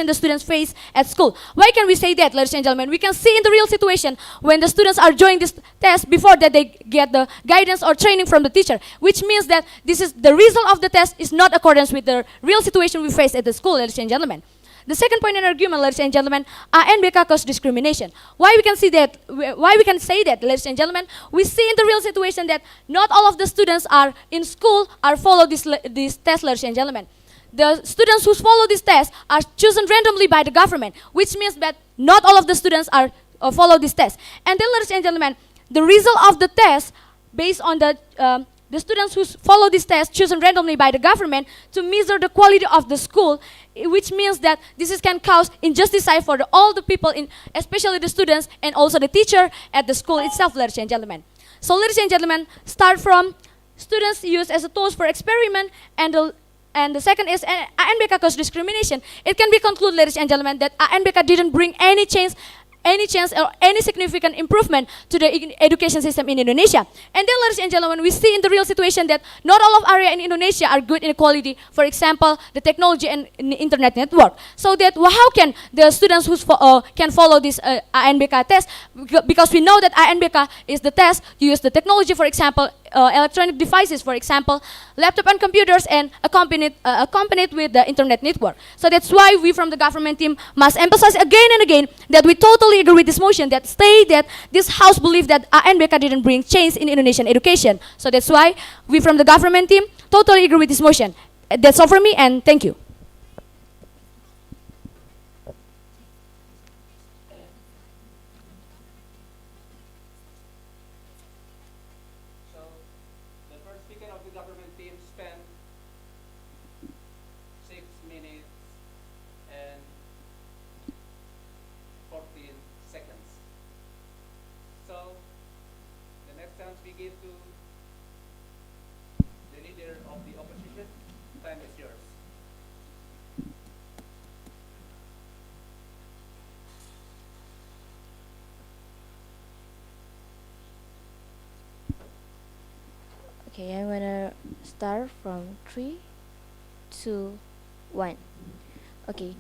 the students face at school. Why can we say that, ladies and gentlemen? We can see in the real situation when the students are joining this test before that they get the guidance or training from the teacher, which means that this is the result of the test is not accordance with the real situation we face at the school, ladies and gentlemen. The second point in argument, ladies and gentlemen, ANBK cause discrimination. Why we can see that? Why we can say that, ladies and gentlemen? We see in the real situation that not all of the students are in school are follow this test, ladies and gentlemen. The students who follow this test are chosen randomly by the government, which means that not all of the students are follow this test. And then, ladies and gentlemen, the result of the test based on the students who follow this test chosen randomly by the government to measure the quality of the school, which means that can cause injustice for all the people, especially the students and also the teacher at the school itself, ladies and gentlemen. So, ladies and gentlemen, start from students used as a tools for experiment, and the second is ANBK cause discrimination. It can be concluded, ladies and gentlemen, that ANBK didn't bring any change or any significant improvement to the education system in Indonesia. And then, ladies and gentlemen, we see in the real situation that not all of area in Indonesia are good in quality. For example, the technology and internet network. So that how can the students who can follow this ANBK test? Because we know that ANBK is the test to use the technology, for example, electronic devices, for example, laptop and computers, and accompanied with the internet network. So that's why we from the government team must emphasize again and again that we totally agree with this motion that state that this house believes that ANBK didn't bring change in Indonesian education. So that's why we from the government team totally agree with this motion. That's all from me, and thank you. So the first speaker of the government team spent 6 minutes and 14 seconds. So the next chance we give to the leader of the opposition. Time is yours. Okay, I'm gonna start from 3, 2, 1. Okay,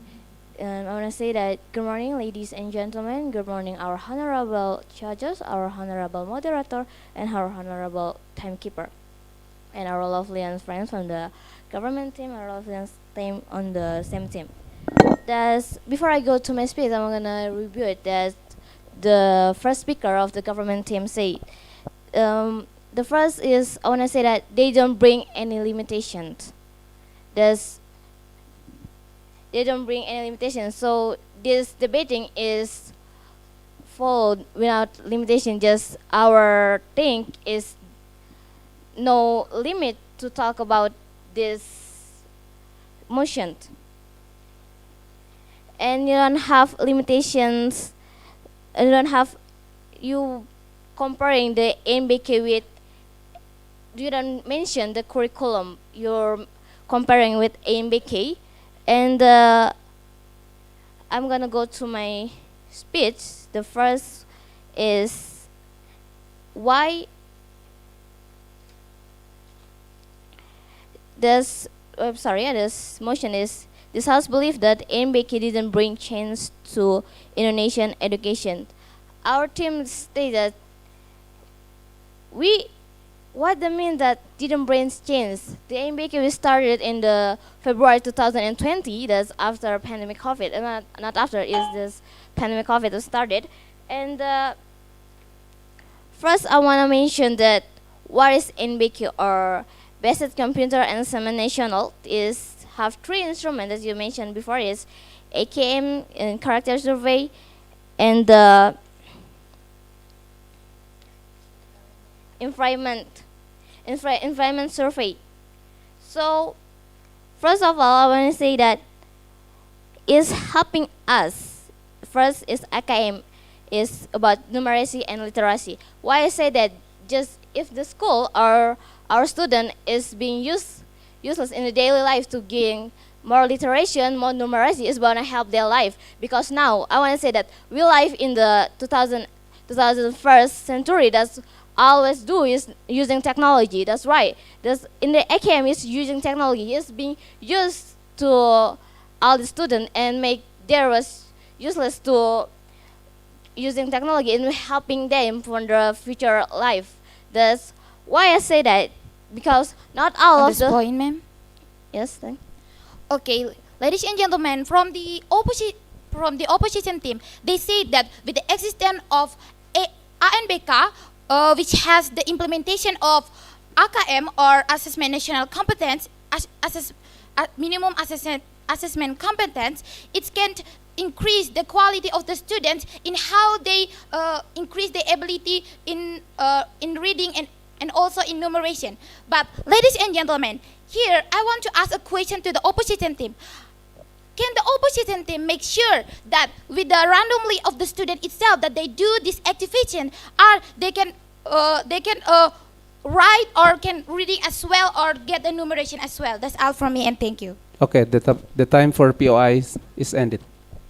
I wanna say that good morning, ladies and gentlemen. Good morning, our honorable judges, our honorable moderator, and our honorable timekeeper, and our lovely and friends from the government team, our lovely and team on the same team. That's before I go to my speech, I'm gonna review it. That the first speaker of the government team said. The first is I want to say that they don't bring any limitations. There's they don't bring any limitations. So this debating is followed without limitation. Just our thing is no limit to talk about this motion, and you don't have limitations. You don't have you comparing the NBK with. You don't mention the curriculum you're comparing with AMBK, and I'm gonna go to my speech. The first is why this this motion is this house believe that AMBK didn't bring change to Indonesian education. Our team stated what the mean that didn't bring change? The AMBK we started in the February 2020. That's after pandemic COVID. Not after is this pandemic COVID was started. And first I wanna mention that what is NBK or Basic Computer and Sman National is have 3 instruments as you mentioned before is AKM and character survey and the environment survey. So first of all, I want to say that is helping us. First is AKM is about numeracy and literacy. Why I say that? Just if the school or our student is being useless in the daily life to gain more literacy, more numeracy is going to help their life. Because now I want to say that we live in the 2001st century. That's always do is using technology. That's right. In the AKM is using technology. It's being used to all the students and make there was useless to using technology and helping them for their future life. That's why I say that, because not all On of this the point, ma'am. yes. Thank. Okay, ladies and gentlemen, from the opposition team, they say that with the existence of ANBK, which has the implementation of AKM or Assessment National Competence, minimum assessment competence, it can increase the quality of the students in how they increase their ability in reading and also in numeration. But ladies and gentlemen, here I want to ask a question to the opposition team. Can the opposition team make sure that with the randomly of the student itself that they do this activation, or they can write or can reading as well or get the numeration as well? That's all from me, and thank you. Okay, the time for POI is ended.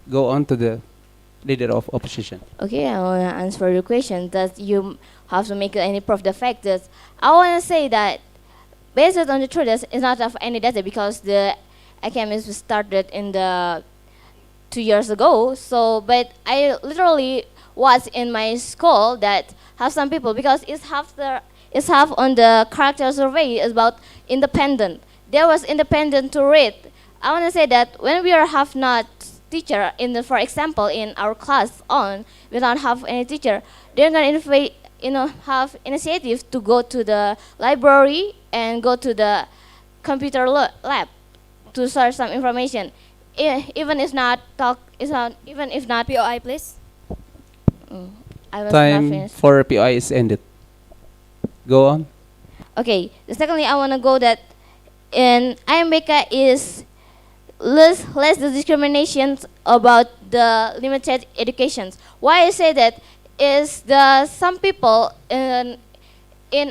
Go on to the leader of opposition. Okay, I want to answer your question that you have to make any proof the fact that I want to say that based on the truth, it's not of any data because the academy was started in the 2 years ago. So, but I literally was in my school that have some people because it's half on the character survey is about independent. There was independent to read. I want to say that when we are have not teacher in the, for example, in our class on, we don't have any teacher, they're gonna have initiative to go to the library and go to the computer lab to search some information. Even if not talk, even if not POI, please. I was not Time finished. for POI is ended. Go on. Okay. Secondly, I want to go that in IMBK is less the discriminations about the limited educations. Why I say that is the some people in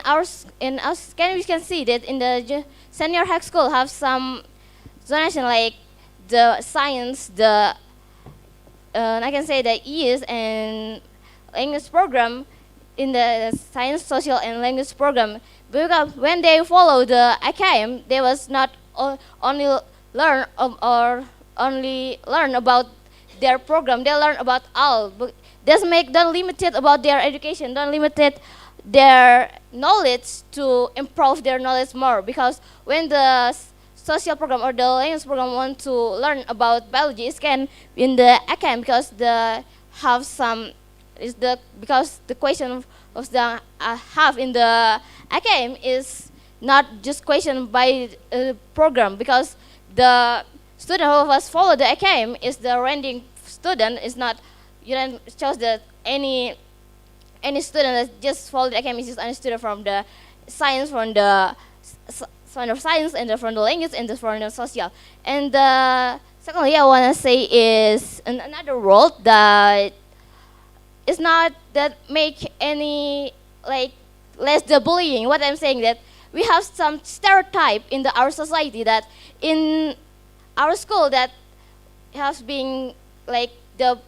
our we can see that in the senior high school have some donation like the science, the I can say the ES and English program in the science, social, and language program. Because when they follow the AKM, they was not only learn only learn about their program. They learn about all. But don't limited about their education. Don't limited their knowledge to improve their knowledge more. Because when the social program or the language program want to learn about biology, it can in the AKM because the have some is the because the question of the have in the AKM is not just question by program because the student who was follow the AKM is the ranking student is not you don't choose that any student that just follow the AKM is just any student from the science from the science and from the language and from the social. And secondly, I want to say is another role that is not that make any like less the bullying. What I'm saying that we have some stereotype in our society that in our school that has been like the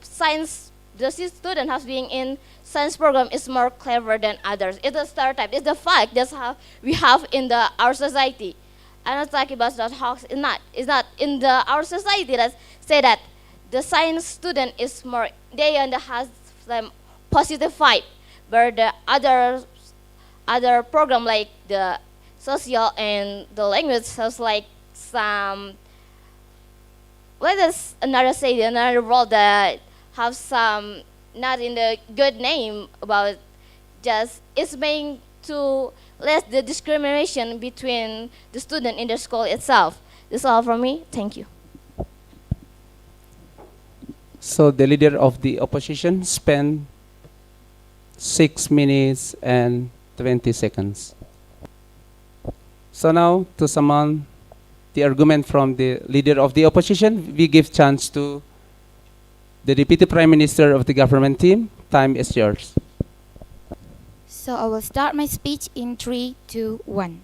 student has been in science program is more clever than others. It's a stereotype. It's the fact that's how we have in our society. I'm not talking about that how it's not. It's not in our society that say that the science student is more they has some positive vibe, but the other program like the social and the language has like some let us another role that have some not in the good name about just it's being to less the discrimination between the student in the school itself. This is all from me. Thank you. So the leader of the opposition spent 6 minutes and 20 seconds. So now to summon the argument from the leader of the opposition, we give chance to the Deputy Prime Minister of the government team. Time is yours. So I will start my speech in 3, 2, 1.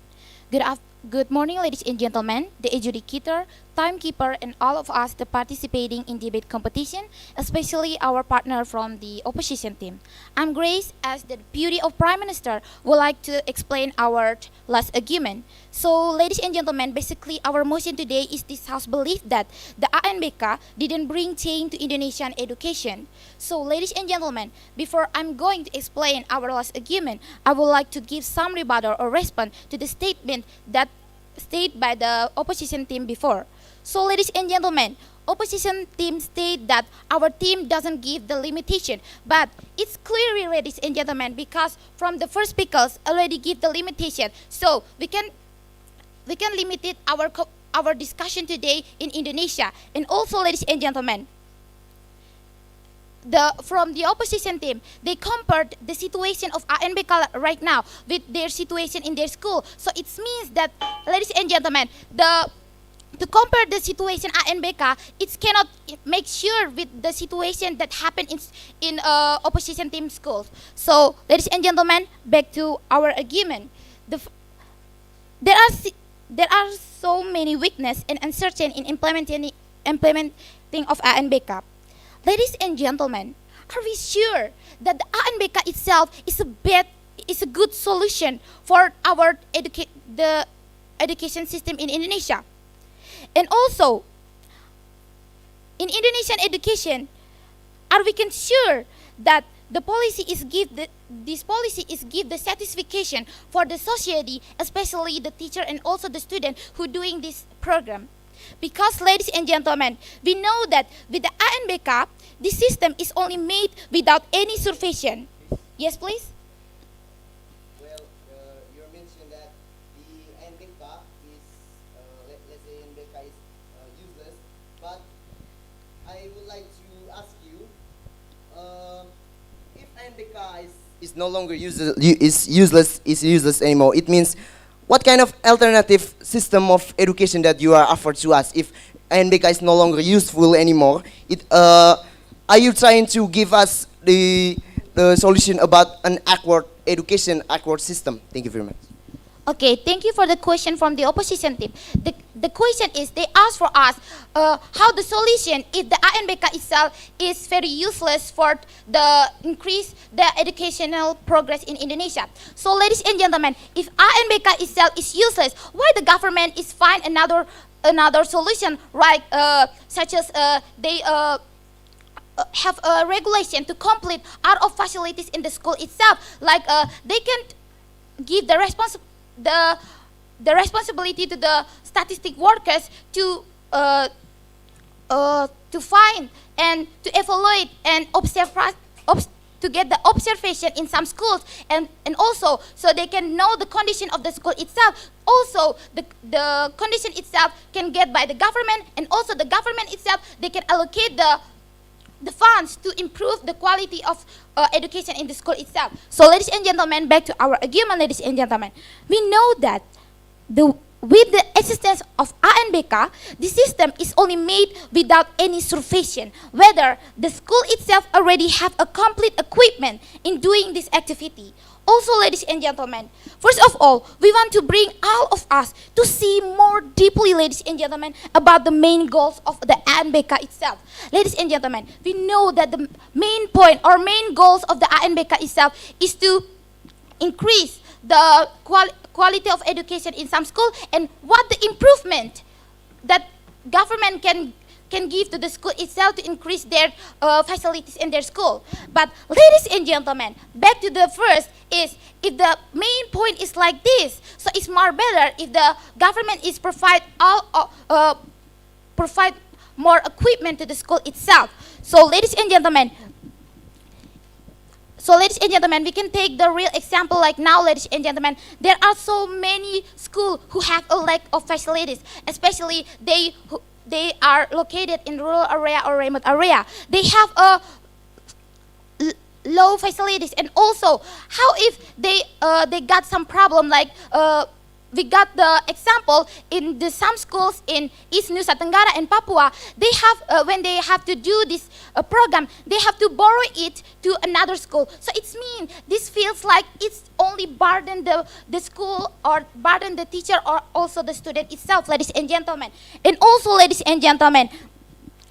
Good morning, ladies and gentlemen, the adjudicator, timekeeper, and all of us the participating in debate competition, especially our partner from the opposition team. I'm Grace, as the Deputy of Prime Minister, would like to explain our last argument. So, ladies and gentlemen, basically our motion today is this House belief that the ANBK didn't bring change to Indonesian education. So, ladies and gentlemen, before I'm going to explain our last argument, I would like to give some rebuttal or response to the statement that stated by the opposition team before. So, ladies and gentlemen, opposition team state that our team doesn't give the limitation, but it's clearly, ladies and gentlemen, because from the first speakers already give the limitation, so we can limit it our discussion today in Indonesia. And also, ladies and gentlemen, from the opposition team, they compared the situation of ANBK right now with their situation in their school. So it means that, ladies and gentlemen, to compare the situation ANBK, it cannot make sure with the situation that happened in opposition team schools. So, ladies and gentlemen, back to our argument. There are so many weaknesses and uncertainty in implementing of ANBK. Ladies and gentlemen, are we sure that the ANBK itself is a good solution for our the education system in Indonesia? And also, in Indonesian education, are we sure that this policy is give the satisfaction for the society, especially the teacher and also the student who doing this program? Because, ladies and gentlemen, we know that with the ANBK, this system is only made without any supervision. Yes, please? Well, you mentioned that the ANBK is, let's say ANBK is useless, but I would like to ask you, if ANBK is no longer useless anymore, it means what kind of alternative system of education that you are offered to us? If ANBK is no longer useful anymore, are you trying to give us the solution about an awkward system? Thank you very much. Okay, thank you for the question from the opposition team. The question is, they ask for us how the solution if the ANBK itself is very useless for the increase the educational progress in Indonesia. So, ladies and gentlemen, if ANBK itself is useless, why the government is find another solution, right? Such as they have a regulation to complete out of facilities in the school itself, like they can give the responsibility to the statistic workers to find and to evaluate and to get the observation in some schools, and also so they can know the condition of the school itself. Also, the condition itself can get by the government, and also the government itself, they can allocate the funds to improve the quality of education in the school itself. So, ladies and gentlemen, back to our argument, ladies and gentlemen. We know that with the existence of ANBK, the system is only made without any supervision, whether the school itself already have a complete equipment in doing this activity. Also, ladies and gentlemen, first of all, we want to bring all of us to see more deeply, ladies and gentlemen, about the main goals of the ANBK itself. Ladies and gentlemen, we know that the main point or main goals of the ANBK itself is to increase the quality of education in some school, and what the improvement that government can give to the school itself to increase their facilities in their school. But, ladies and gentlemen, back to the first is, if the main point is like this, so it's more better if the government is provide more equipment to the school itself. So, ladies and gentlemen, we can take the real example like now, ladies and gentlemen. There are so many schools who have a lack of facilities, especially they are located in rural area or remote area. They have low facilities, and also how if they got some problem like we got the example in some schools in East Nusa Tenggara and Papua. They have when they have to do this program, they have to borrow it to another school. So it's mean this feels like it's only burden the school or burden the teacher or also the student itself, ladies and gentlemen. And also, ladies and gentlemen,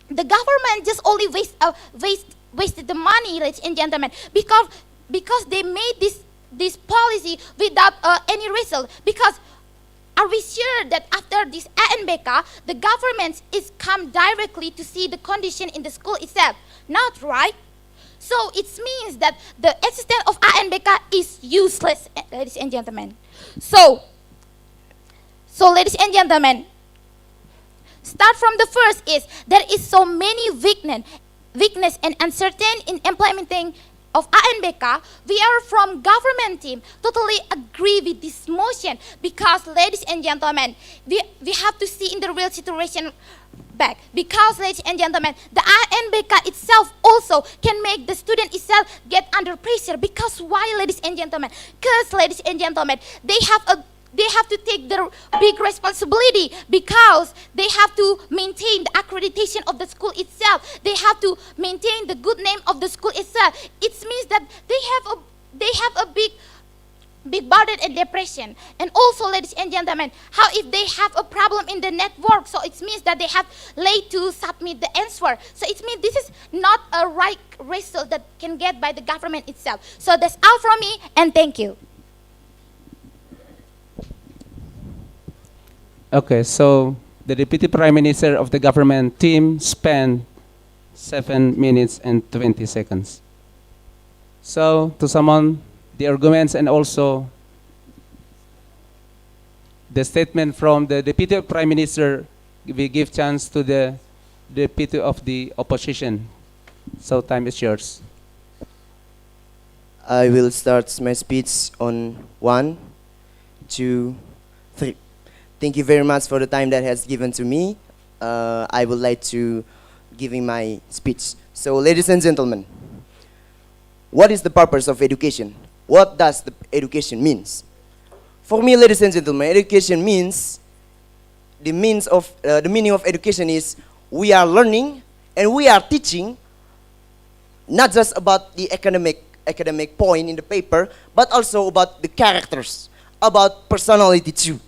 the government just only wasted the money, ladies and gentlemen, because they made this policy without any result. Because are we sure that after this ANBK, the government is come directly to see the condition in the school itself? Not right. So it means that the existence of ANBK is useless, ladies and gentlemen. So ladies and gentlemen, start from the first is there is so many weakness and uncertainty in implementing of ANBK. We are from government team totally agree with this motion because, ladies and gentlemen, we have to see in the real situation back. Because, ladies and gentlemen, the ANBK itself also can make the student itself get under pressure. Because why, ladies and gentlemen? Because, ladies and gentlemen, they have to take their big responsibility because they have to maintain the accreditation of the school itself. They have to maintain the good name of the school itself. It means that they have a big burden and depression. And also, ladies and gentlemen, how if they have a problem in the network? So it means that they have late to submit the answer. So it means this is not a right result that can get by the government itself. So that's all from me, and thank you. Okay, so the Deputy Prime Minister of the government team spent 7 minutes and 20 seconds. So, to summon the arguments and also the statement from the Deputy Prime Minister, we give chance to the Deputy of the Opposition. So, time is yours. I will start my speech on 1, 2, 3. Thank you very much for the time that has given to me. I would like to giving my speech. So, ladies and gentlemen, what is the purpose of education? What does the education means? For me, ladies and gentlemen, education means the meaning of education is we are learning and we are teaching not just about the academic point in the paper, but also about the characters, about personality too.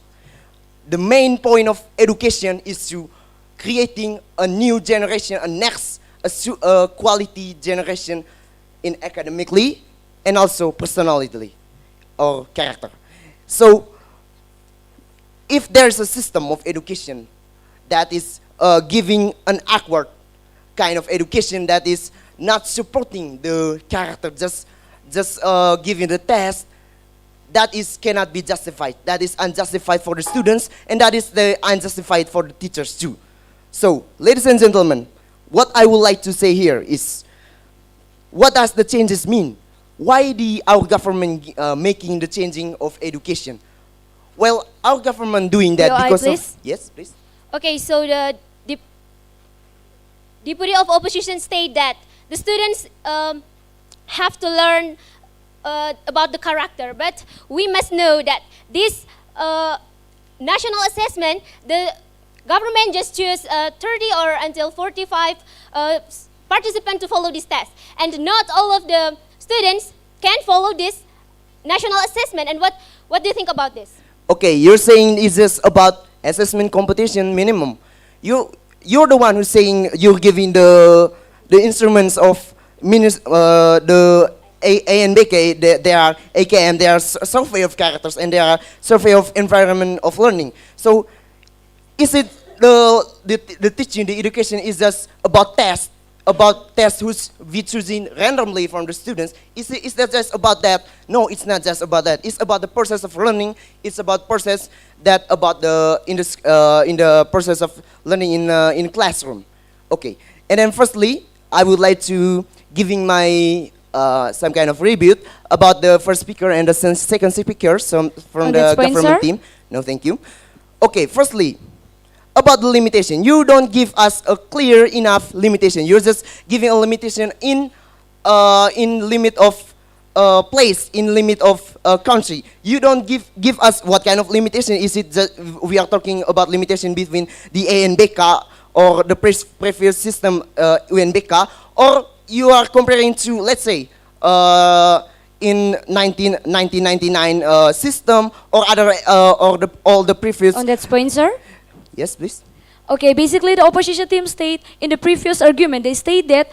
The main point of education is to creating a new generation, a quality generation in academically and also personality or character. So, if there's a system of education that is giving an awkward kind of education that is not supporting the character, just giving the test, that is cannot be justified. That is unjustified for the students, and that is the unjustified for the teachers too. So, ladies and gentlemen, what I would like to say here is, what does the changes mean? Why our government making the changing of education? Well, our government doing that May I, because please? of yes, please. Okay, so the Deputy of Opposition state that the students have to learn about the character, but we must know that this national assessment, the government just choose 30 or until 45 participants to follow this test, and not all of the students can follow this national assessment. And what do you think about this? Okay, you're saying it's just about assessment competition minimum. You're the one who's saying you're giving the instruments of the A and BK. They are AKM. They are survey of characters and they are survey of environment of learning. So, is it the teaching, the education is just about tests? About tests who's we choosing randomly from the students? Is that just about that? No, it's not just about that. It's about the process of learning. It's about process that about in the process of learning in classroom. Okay, and then firstly, I would like to giving my some kind of review about the first speaker and the second speaker from the government team. No, thank you. Okay, firstly, about the limitation, you don't give us a clear enough limitation. You're just giving a limitation in limit of place in limit of country. You don't give us what kind of limitation. Is it that we are talking about limitation between the ANBK or the previous system UNBK, or you are comparing to, let's say, in 1999 system or other all the previous. On that point, sir? Yes, please. Okay, basically the opposition team state in the previous argument, they state that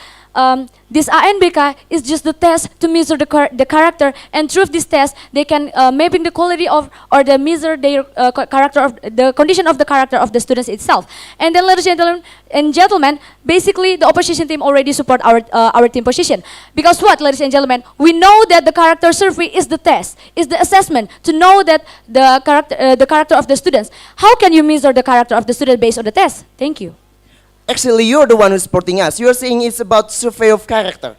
this ANBK is just the test to measure the character, and through this test they can mapping the quality of or the measure their character of the condition of the character of the students itself. And then, ladies and gentlemen, basically the opposition team already support our team position, because what, ladies and gentlemen, we know that the character survey is the test, is the assessment to know that the character of the students. How can you measure the character of the student based on the test? Thank you. Actually, you're the one who's supporting us. You're saying it's about survey of character.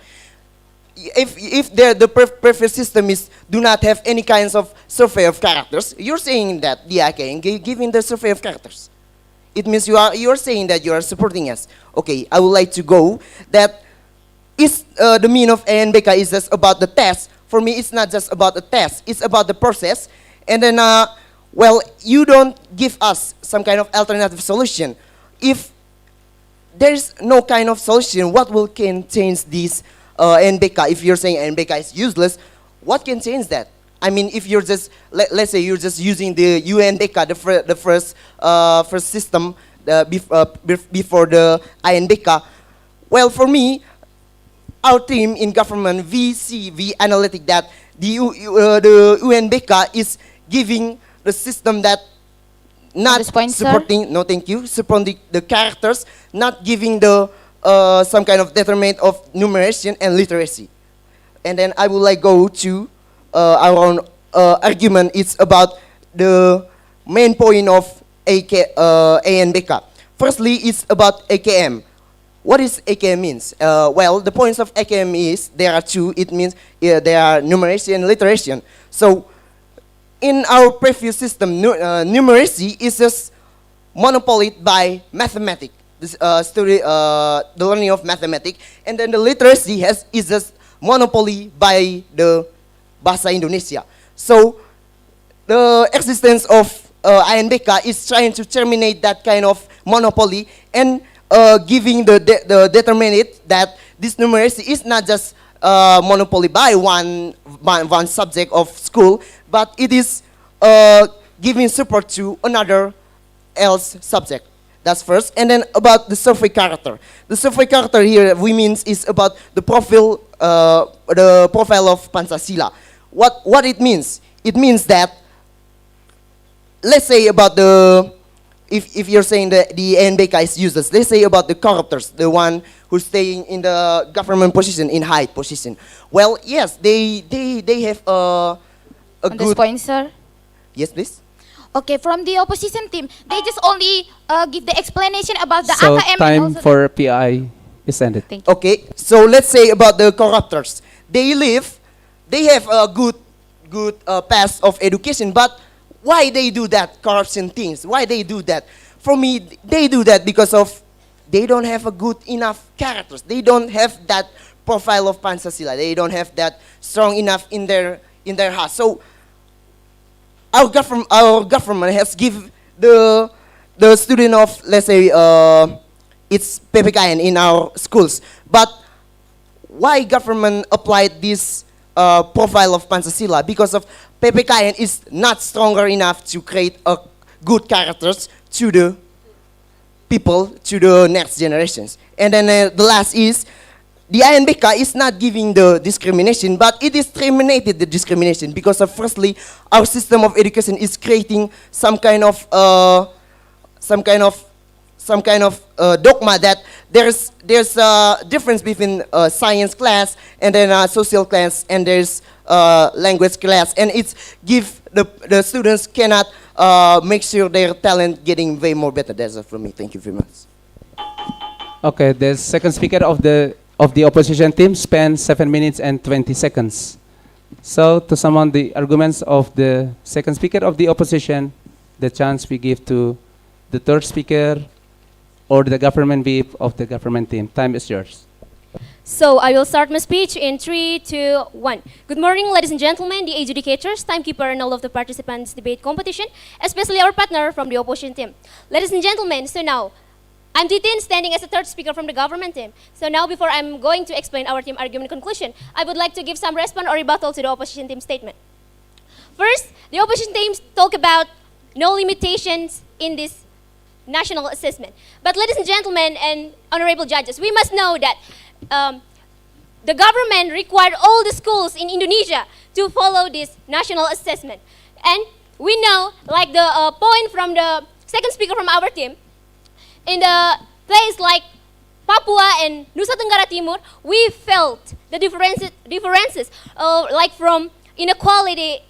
If the previous system is do not have any kinds of survey of characters, you're saying that the IKN giving the survey of characters. It means you're saying that you are supporting us. Okay, I would like to go that is the meaning of ANBK is just about the test. For me, it's not just about the test. It's about the process. And then, well, you don't give us some kind of alternative solution. If there's no kind of solution, what will can change this NBK? If you're saying NBK is useless, what can change that? I mean, if you're just, let's say you're just using the UNBK, the first system before the INBK, well, for me, our team in government, we analytic that the UNBK is giving the system that not this point, supporting, sir? no thank you, supporting the characters, not giving the some kind of determinant of numeration and literacy. And then I would like go to our own argument. It's about the main point of ANBK. Firstly, it's about AKM. What is AKM means? Well, the points of AKM is, there are two. It means there are numeration and literation. So, in our previous system, numeracy is just monopolied by mathematics, the learning of mathematics, and then the literacy is just monopoly by the Bahasa Indonesia. So the existence of INBK is trying to terminate that kind of monopoly and giving the determinate that this numeracy is not just monopoly by one subject of school, but it is giving support to another else subject. That's first. And then about the survey character. The survey character here we means is about the profile of Pancasila. What it means? It means that, let's say about the, if you're saying that the NBK is useless, let's say about the corruptors, the one who's staying in the government position, in high position. Well, yes, they have a On good. this point, sir? Yes, please. Okay, from the opposition team, they just only give the explanation about the So AKM and time also for PI is ended. Thank you. Okay, so let's say about the corruptors. They have a good path of education, but why they do that corruption things? Why they do that? For me, they do that because of they don't have a good enough characters. They don't have that profile of Pancasila. They don't have that strong enough in their heart. So our government has give the student of, let's say, it's PPKN in our schools. But why government applied this profile of Pancasila? Because of PPKN is not stronger enough to create a good characters to the people, to the next generations. And then the last is, the INBK is not giving the discrimination, but it is terminated the discrimination because of, firstly, our system of education is creating some kind of dogma that there's a difference between science class and then social class, and there's language class, and it's give the students cannot make sure their talent getting way more better. That's it from me. Thank you very much. Okay, the second speaker of the opposition team spent 7 minutes and 20 seconds. So to sum up the arguments of the second speaker of the opposition, the chance we give to the third speaker or the government whip of the government team. Time is yours. So I will start my speech in 3, 2, 1. Good morning, ladies and gentlemen, the adjudicators, timekeeper, and all of the participants debate competition, especially our partner from the opposition team. Ladies and gentlemen, so now, I'm Titin, standing as a third speaker from the government team. So now, before I'm going to explain our team argument conclusion, I would like to give some response or rebuttal to the opposition team statement. First, the opposition teams talk about no limitations in this national assessment. But ladies and gentlemen and honorable judges, we must know that the government required all the schools in Indonesia to follow this national assessment. And we know, like the point from the second speaker from our team, in the place like Papua and Nusa Tenggara Timur, we felt the differences like from inequality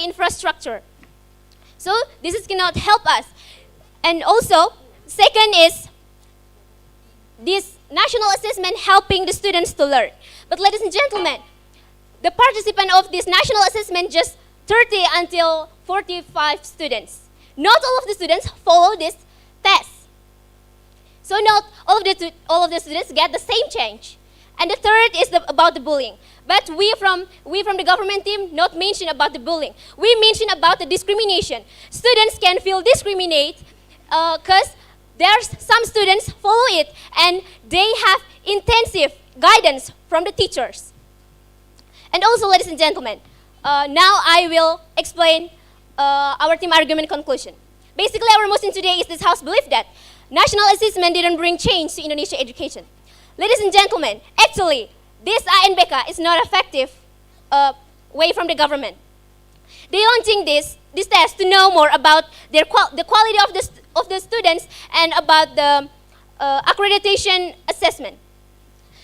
infrastructure. So this is cannot help us. And also, second is this national assessment helping the students to learn. But ladies and gentlemen, the participant of this national assessment just 30 until 45 students. Not all of the students follow this test. So not all of the students get the same change. And the third is about the bullying. But we from the government team not mention about the bullying. We mention about the discrimination. Students can feel discriminated because there's some students follow it and they have intensive guidance from the teachers. And also, ladies and gentlemen, now I will explain our team argument conclusion. Basically, our motion today is this House belief that national assessment didn't bring change to Indonesia education. Ladies and gentlemen, actually, this ANBK is not effective way from the government. They launching this test to know more about the quality of the students and about the accreditation assessment.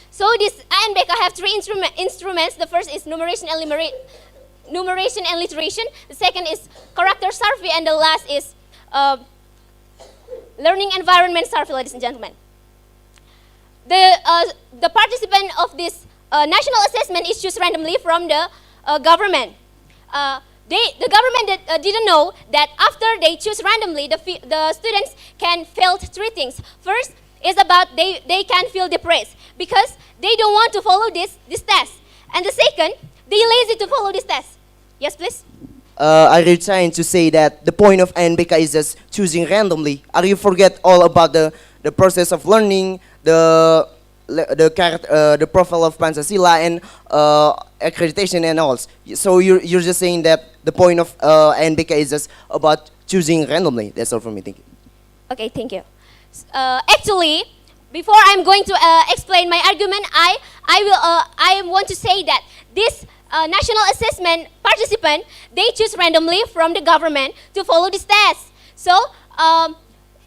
So this ANBK have three instruments. The first is numeration and literation. The second is character survey, and the last is learning environment survey, ladies and gentlemen. The participant of this national assessment is chosen randomly from the government. The government didn't know that after they choose randomly, the students can fail three things. First is about they can feel depressed because they don't want to follow this test. And the second, they lazy to follow this test. Yes, please. Are you trying to say that the point of ANBK is just choosing randomly? Are you forget all about the process of learning, the profile of Pancasila and accreditation and all? So you're just saying that the point of ANBK is just about choosing randomly. That's all from me. Thank you. Okay, thank you. Actually, before I'm going to explain my argument, I want to say that this national assessment participant, they choose randomly from the government to follow this test. So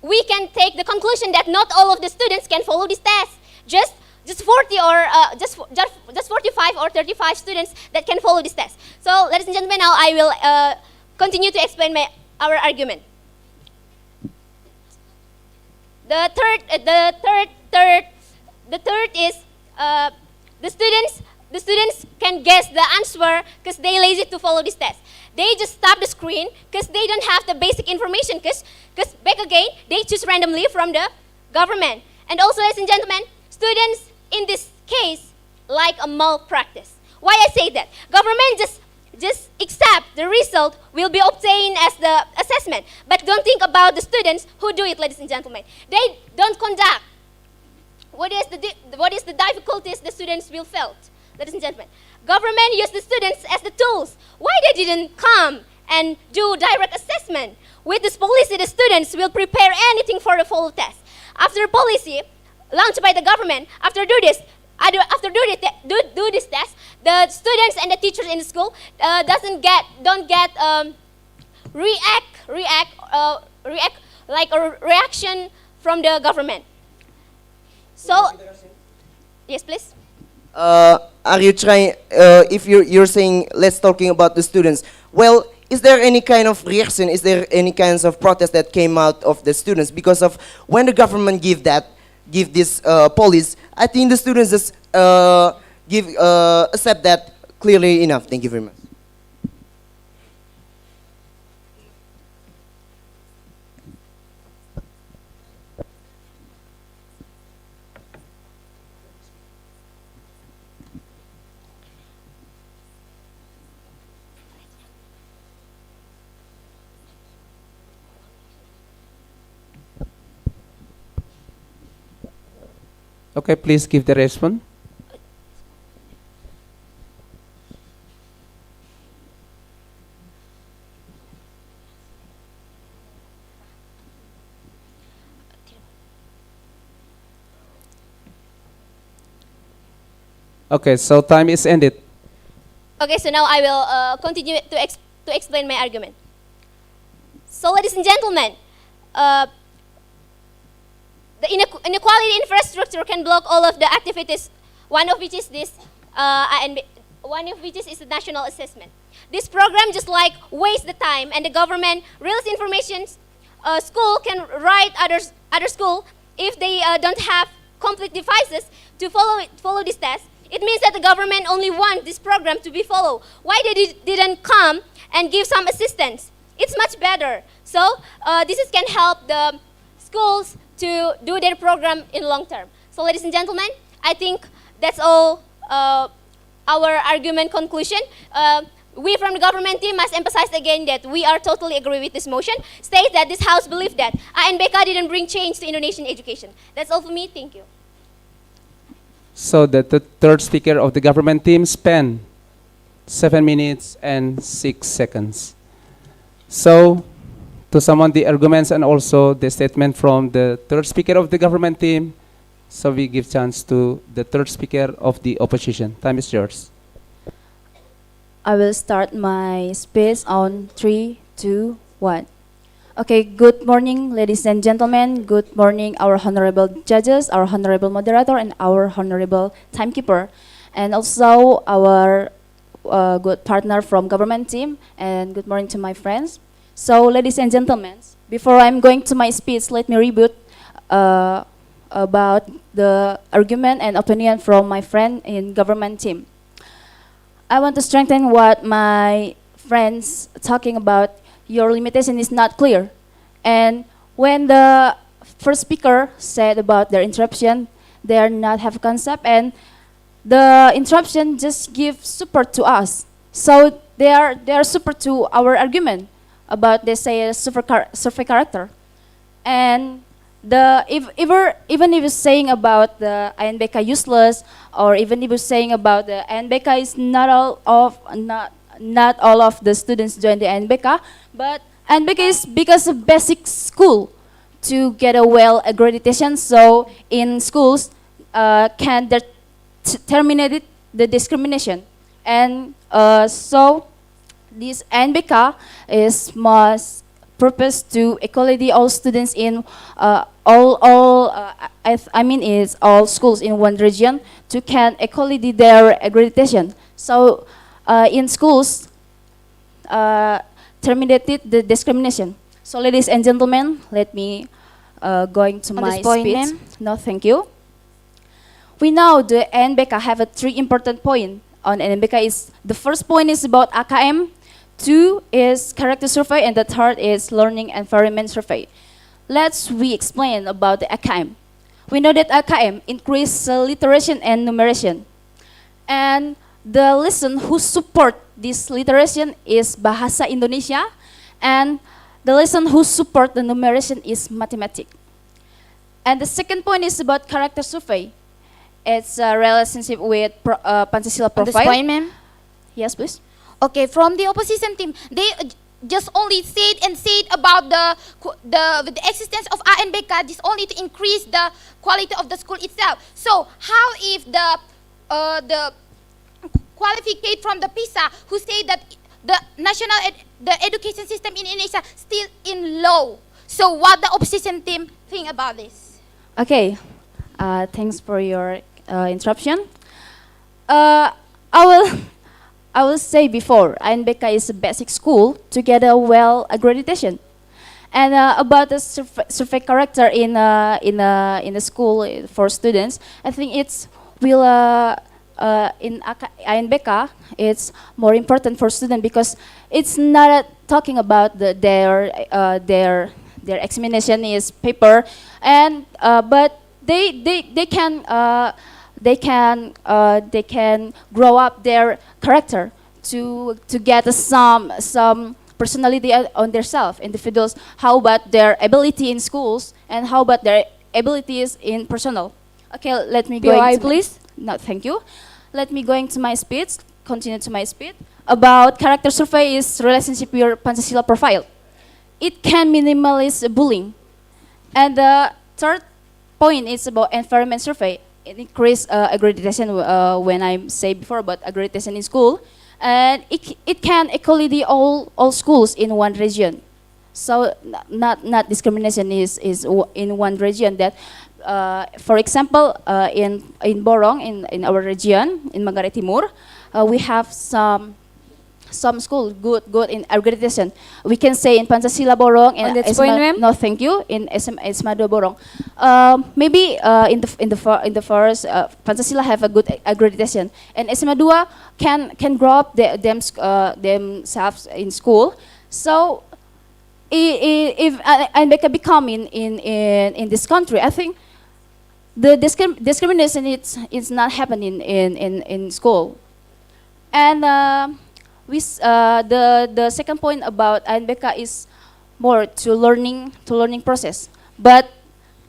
we can take the conclusion that not all of the students can follow this test. Just 40 or just 45 or 35 students that can follow this test. So, ladies and gentlemen, now I will continue to explain our argument. The third is the students can guess the answer because they lazy to follow this test. They just stop the screen because they don't have the basic information because back again, they choose randomly from the government. And also, ladies and gentlemen, students in this case like a malpractice. Why I say that? Government just accept the result will be obtained as the assessment, but don't think about the students who do it, ladies and gentlemen. They don't conduct. What is the difficulties the students will felt, ladies and gentlemen? Government use the students as the tools. Why they didn't come and do direct assessment? With this policy, the students will prepare anything for the follow test. After policy launched by the government, after do this test, the students and the teachers in the school don't get react like a reaction from the government. So, yes, please. Are you trying? If you're saying let's talking about the students, well, is there any kind of reaction? Is there any kinds of protest that came out of the students because of when the government give this policy? I think the students just accept that clearly enough. Thank you very much. Okay, please give the response. Okay, so time is ended. Okay, so now I will continue to explain my argument. So, ladies and gentlemen, the inequality infrastructure can block all of the activities. One of which is this, one of which is the national assessment. This program just like wastes the time, and the government release information. School can write other school if they don't have complete devices to follow this test. It means that the government only wants this program to be followed. Why they didn't come and give some assistance? It's much better. So can help the schools to do their program in long term. So, ladies and gentlemen, I think that's all our argument conclusion. We from the government team must emphasize again that we are totally agree with this motion. State that this House believes that ANBK didn't bring change to Indonesian education. That's all for me. Thank you. So the third speaker of the government team spent 7 minutes and 6 seconds. So to summon the arguments and also the statement from the third speaker of the government team, so we give chance to the third speaker of the opposition. Time is yours. I will start my speech on 3, 2, 1. Okay, good morning, ladies and gentlemen. Good morning, our honorable judges, our honorable moderator, and our honorable timekeeper, and also our good partner from government team. And good morning to my friends. So, ladies and gentlemen, before I'm going to my speech, let me reboot about the argument and opinion from my friend in government team. I want to strengthen what my friends talking about. Your limitation is not clear. And when the first speaker said about their interruption, they are not have a concept, and the interruption just give support to us. So they are support to our argument about they say a survey character. And even if you're saying about the ANBK useless, or even if you're saying about the ANBK is not all of the students join the ANBK, but ANBK is because of basic school to get a well accreditation. So in schools can terminate the discrimination, and so this ANBK is most purpose to equality all students in is all schools in one region to can equality their accreditation. So in schools terminated the discrimination. So, ladies and gentlemen, let me going to On my this point, speech. ma'am? No, thank you. We know the ANBK have a 3 important point on ANBK. Is the first point is about AKM, 2 is character survey, and the third is learning environment survey. We explain about the AKM. We know that AKM increase literacy and numeration, and the lesson who support this literacy is Bahasa Indonesia, and the lesson who support the numeration is mathematics. And the second point is about character survey. It's a relationship with Pancasila On this profile. point, ma'am. Yes, please. Okay, from the opposition team, they just only said about the existence of ANBK, this only to increase the quality of the school itself. So how if the qualificate from the PISA who say that the the education system in Indonesia still in low? So what the opposition team think about this? Okay, thanks for your interruption. I will say before, ANBK is a basic school to get a well accreditation. And about the survey character in the school for students, I think it's will in ANBK it's more important for students because it's not talking about their examination is paper, and but they can grow up their character to get some personality on themselves, individuals. How about their ability in schools, and how about their abilities in personal? Okay, let me go POI, into please. no, thank you. Let me going to my speech. Continue to my speech about character survey is relationship your Pancasila profile. It can minimize bullying, and the third point is about environment survey. It increase accreditation when I say before about accreditation in school, and it can equality all schools in one region. So not discrimination is in one region that. For example, in Borong, in our region, in Manggarai Timur, we have some school good in accreditation. We can say in Pancasila Borong On and that point, ma'am? no, thank you. In SMA 2 Borong, maybe in the first Pancasila have a good accreditation, and SMA 2 can grow up themselves in school. So if Anbeka become in this country, I think the discrimination it's not happening in school. And the second point about UNBK is more to learning process. But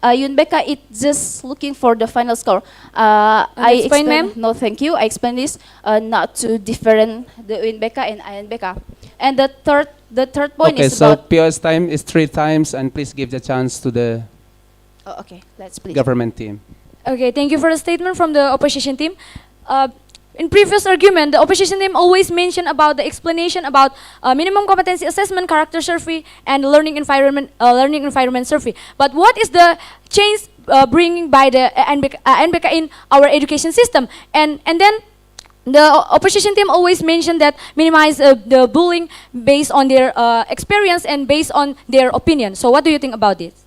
UNBK it just looking for the final score. I explain, ma'am? No, thank you. I explain this not to different the UNBK and INBK. And the third point Okay, is so about. POS time is 3 times, and please give the chance to the Oh, okay, let's please. government team. Okay, thank you for the statement from the opposition team. In previous argument, the opposition team always mentioned about the explanation about minimum competency assessment, character survey, and learning environment survey. But what is the change bringing by the NBK in our education system? And then the opposition team always mentioned that minimize the bullying based on their experience and based on their opinion. So what do you think about this?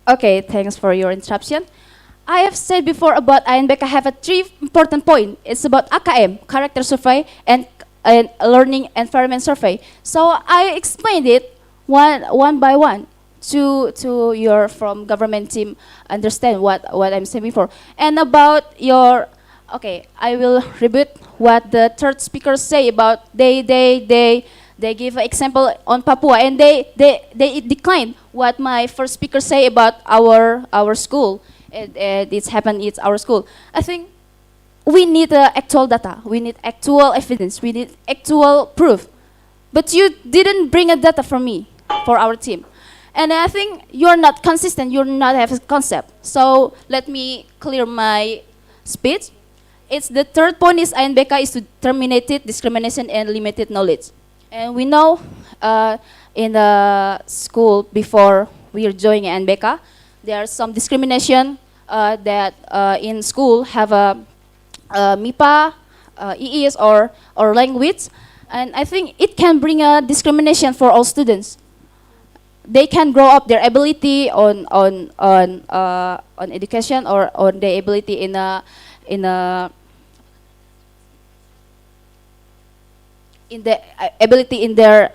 Okay, thanks for your interruption. I have said before about INBK have a 3 important point. It's about AKM, character survey, and learning environment survey. So I explained it one by one to your from government team understand what I'm saying before. And about your, okay, I will repeat what the third speaker say about they give an example on Papua, and they decline what my first speaker say about our school. It's happened. It's our school. I think we need actual data. We need actual evidence. We need actual proof. But you didn't bring a data for me, for our team, and I think you're not consistent. You're not have a concept. So let me clear my speech. It's the third point is INBK is to terminate discrimination and limited knowledge. And we know in the school before we are joining NBK, there are some discrimination that in school have a MIPA, EES or language, and I think it can bring a discrimination for all students. They can grow up their ability on education or on their ability in the ability in their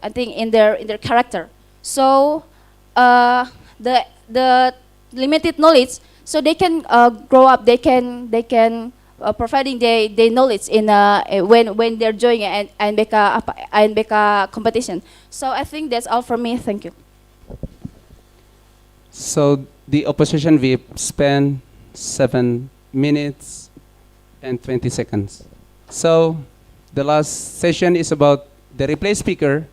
I think in their character. So the limited knowledge, so they can grow up. They can providing their knowledge in when they're joining an INBK competition. So I think that's all from me. Thank you. So the opposition whip spent 7 minutes and 20 seconds. So the last session is about the replay speaker.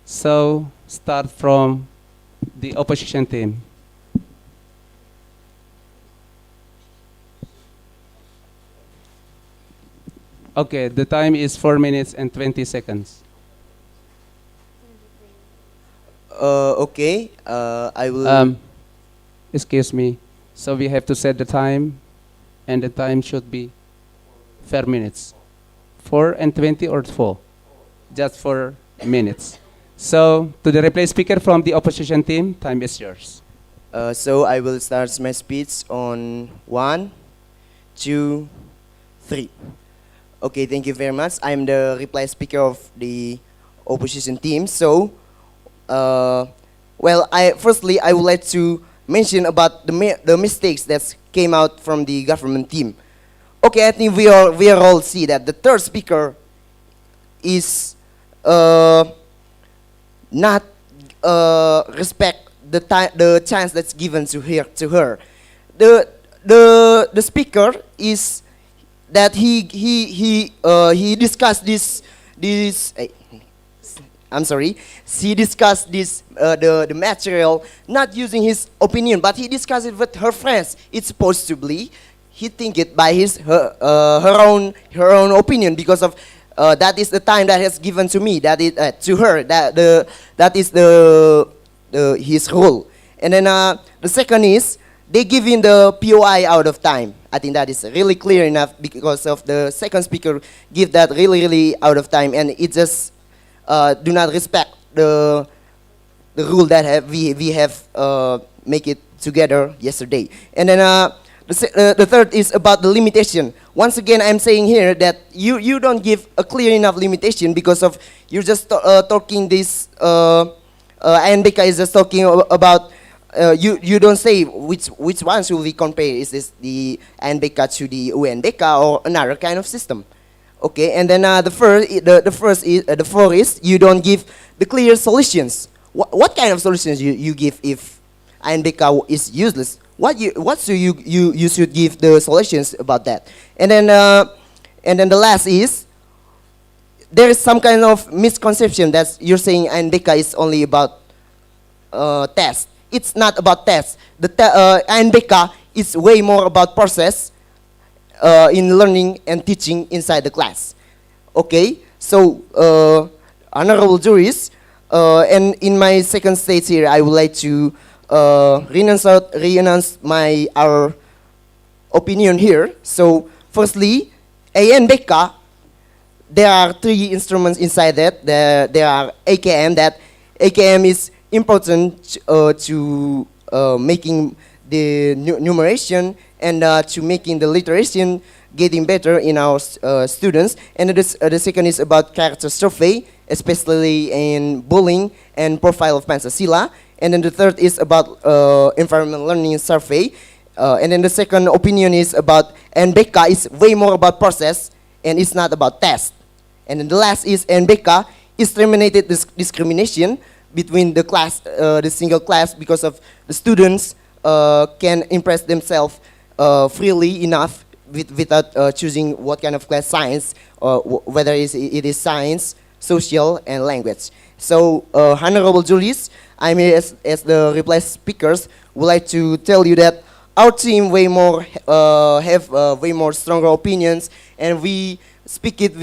So start from the opposition team. Okay, the time is 4 minutes and 20 seconds. Okay, I will. Excuse me. So we have to set the time, and the time should be 4 minutes. 4 and 20 or 4? Just 4 minutes. So to the replay speaker from the opposition team, time is yours. So I will start my speech on 1, 2, 3. Okay, thank you very much. I'm the reply speaker of the opposition team. So, well, firstly I would like to mention about the mistakes that came out from the government team. Okay, I think we all see that the third speaker is not respect the chance that's given to her. The speaker is that he discussed this I'm sorry. She discussed this the material not using his opinion, but he discussed it with her friends. It's supposed to be he think it by her own opinion, because of that is the time that has given to me, that is to her, that is his role. And then the second is they give in the POI out of time. I think that is really clear enough, because of the second speaker give that really out of time, and it just do not respect the rule that we have make it together yesterday. And then the third is about the limitation. Once again, I'm saying here that you don't give a clear enough limitation, because of you're just talking this. INBK is just talking about. You don't say which one should we compare. Is this the INBK to the UNBK or another kind of system? Okay, and then the fourth is you don't give the clear solutions. What kind of solutions you give if INBK is useless? What should you should give the solutions about that? And then the last is there is some kind of misconception that you're saying INBK is only about tests. It's not about tests. The INBK is way more about process in learning and teaching inside the class. Okay, so honorable juries, and in my second stage here, I would like to renounce our opinion here. So firstly, INBK, there are three instruments inside that. There are AKM. That AKM is important to making the numeration and to making the literacy getting better in our students. And the second is about character survey, especially in bullying and profile of Pancasila. And then the third is about environmental learning survey. And then the second opinion is about NBK is way more about process and it's not about test. And then the last is NBK is terminated discrimination between the class, the single class, because of the students can impress themselves freely enough without choosing what kind of class, science, or whether it is science, social, and language. So, honorable juries, I'm here as the reply speakers, would like to tell you that our team way more have way more stronger opinions, and we speak it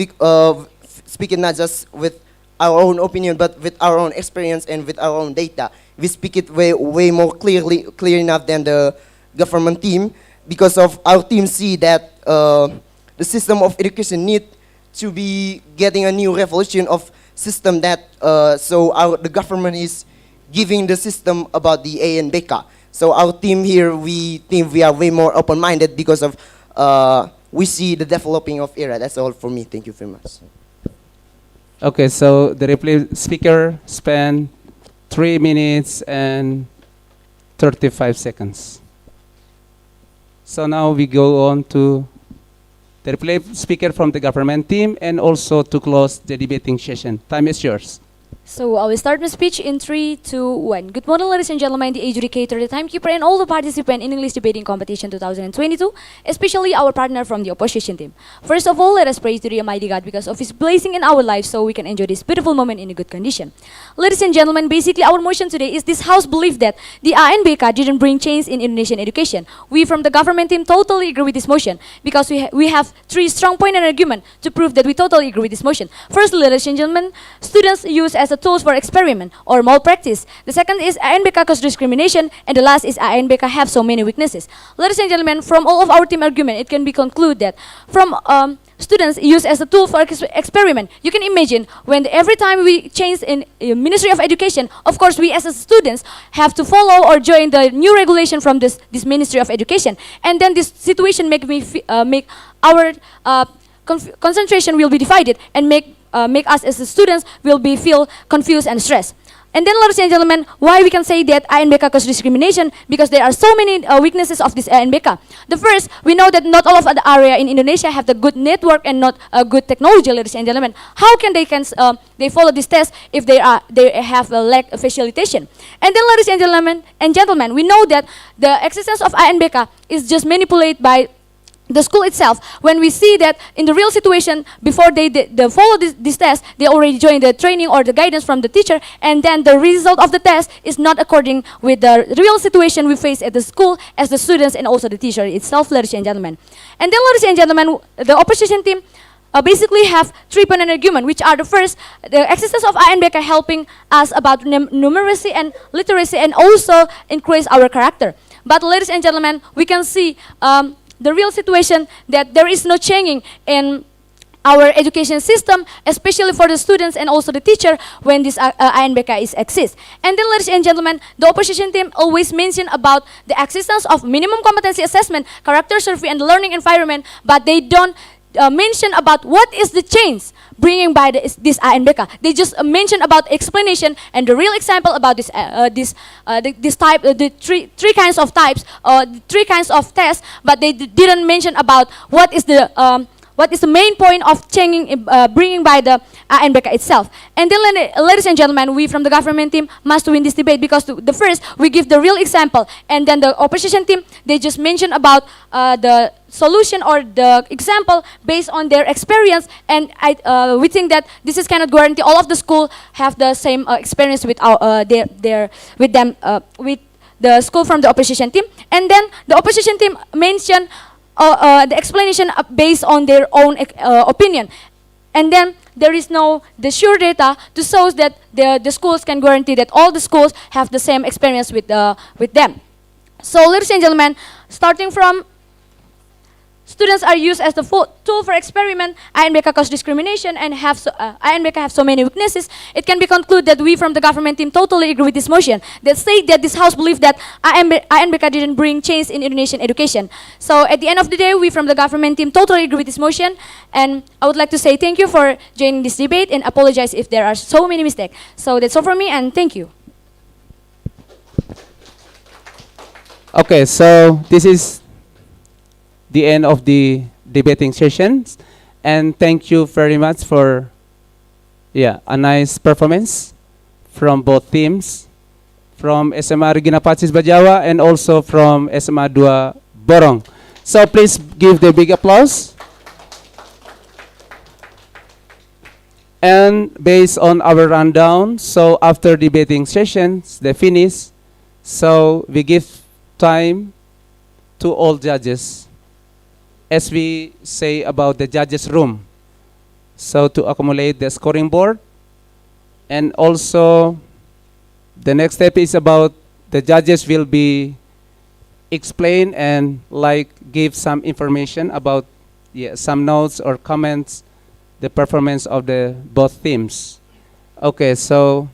not just with our own opinion, but with our own experience and with our own data. We speak it way more clear enough than the government team, because of our team see that the system of education need to be getting a new revolution of system that so the government is giving the system about the ANBK. So our team here, we think we are way more open-minded because of we see the developing of era. That's all for me. Thank you very much. Okay, so the reply speaker spent 3 minutes and 35 seconds. So now we go on to the reply speaker from the government team, and also to close the debating session. Time is yours. So I will start my speech in 3, 2, 1. Good morning, ladies and gentlemen, the adjudicator, the timekeeper, and all the participants in English debating competition 2022, especially our partner from the opposition team. First of all, let us pray to the Almighty God because of His blessing in our lives, so we can enjoy this beautiful moment in a good condition. Ladies and gentlemen, basically our motion today is this House believe that the ANBK didn't bring change in Indonesian education. We from the government team totally agree with this motion because we have 3 strong points and argument to prove that we totally agree with this motion. First, ladies and gentlemen, students use as a tools for experiment or malpractice. The second is ANBK cause discrimination, and the last is ANBK have so many weaknesses. Ladies and gentlemen, from all of our team argument, it can be concluded that from students use as a tool for experiment. You can imagine when every time we change in Ministry of Education, of course we as a students have to follow or join the new regulation from this Ministry of Education, and then this situation make our concentration will be divided and make us as the students will be feel confused and stressed. And then, ladies and gentlemen, why we can say that ANBK cause discrimination? Because there are so many weaknesses of this ANBK. The first, we know that not all of the area in Indonesia have the good network and not a good technology, ladies and gentlemen. How can they follow this test if they have a lack of facilitation? And then, ladies and gentlemen, we know that the existence of ANBK is just manipulated by the school itself. When we see that in the real situation, before they follow this test, they already join the training or the guidance from the teacher, and then the result of the test is not according with the real situation we face at the school as the students and also the teacher itself, ladies and gentlemen. And then, ladies and gentlemen, the opposition team basically have 3-point argument, which are the first, the existence of ANBK helping us about numeracy and literacy and also increase our character. But ladies and gentlemen, we can see the real situation that there is no changing in our education system, especially for the students and also the teacher when this ANBK exists. And then, ladies and gentlemen, the opposition team always mention about the existence of minimum competency assessment, character survey, and the learning environment, but they don't mention about what is the change bringing by this ANBK. They just mention about explanation and the real example about this type, the three kinds of types, the 3 kinds of tests, but they didn't mention about what is the main point of changing, bringing by the ANBK itself. And then, ladies and gentlemen, we from the government team must win this debate because the first, we give the real example, and then the opposition team, they just mention about the solution or the example based on their experience, and we think that this is cannot guarantee all of the school have the same experience with with the school from the opposition team. And then the opposition team mentioned the explanation based on their own opinion. And then there is no the sure data to show that the schools can guarantee that all the schools have the same experience with them. So, ladies and gentlemen, starting from students are used as the tool for experiment, ANBK cause discrimination, and ANBK have so many weaknesses, it can be concluded that we from the government team totally agree with this motion that state that this house believes that ANBK didn't bring change in Indonesian education. So at the end of the day, we from the government team totally agree with this motion, and I would like to say thank you for joining this debate and apologize if there are so many mistakes. So that's all from me, and thank you. Okay, so this is the end of the debating sessions, and thank you very much for a nice performance from both teams, from SMA Regina Pacis Bajawa and also from SMA 2 Borong. So please give the big applause. And based on our rundown, so after debating sessions, they finish, so we give time to all judges, as we say about the judges' room, so to accumulate the scoring board. And also the next step is about the judges will be explain and give some information about some notes or comments the performance of the both teams. Okay, so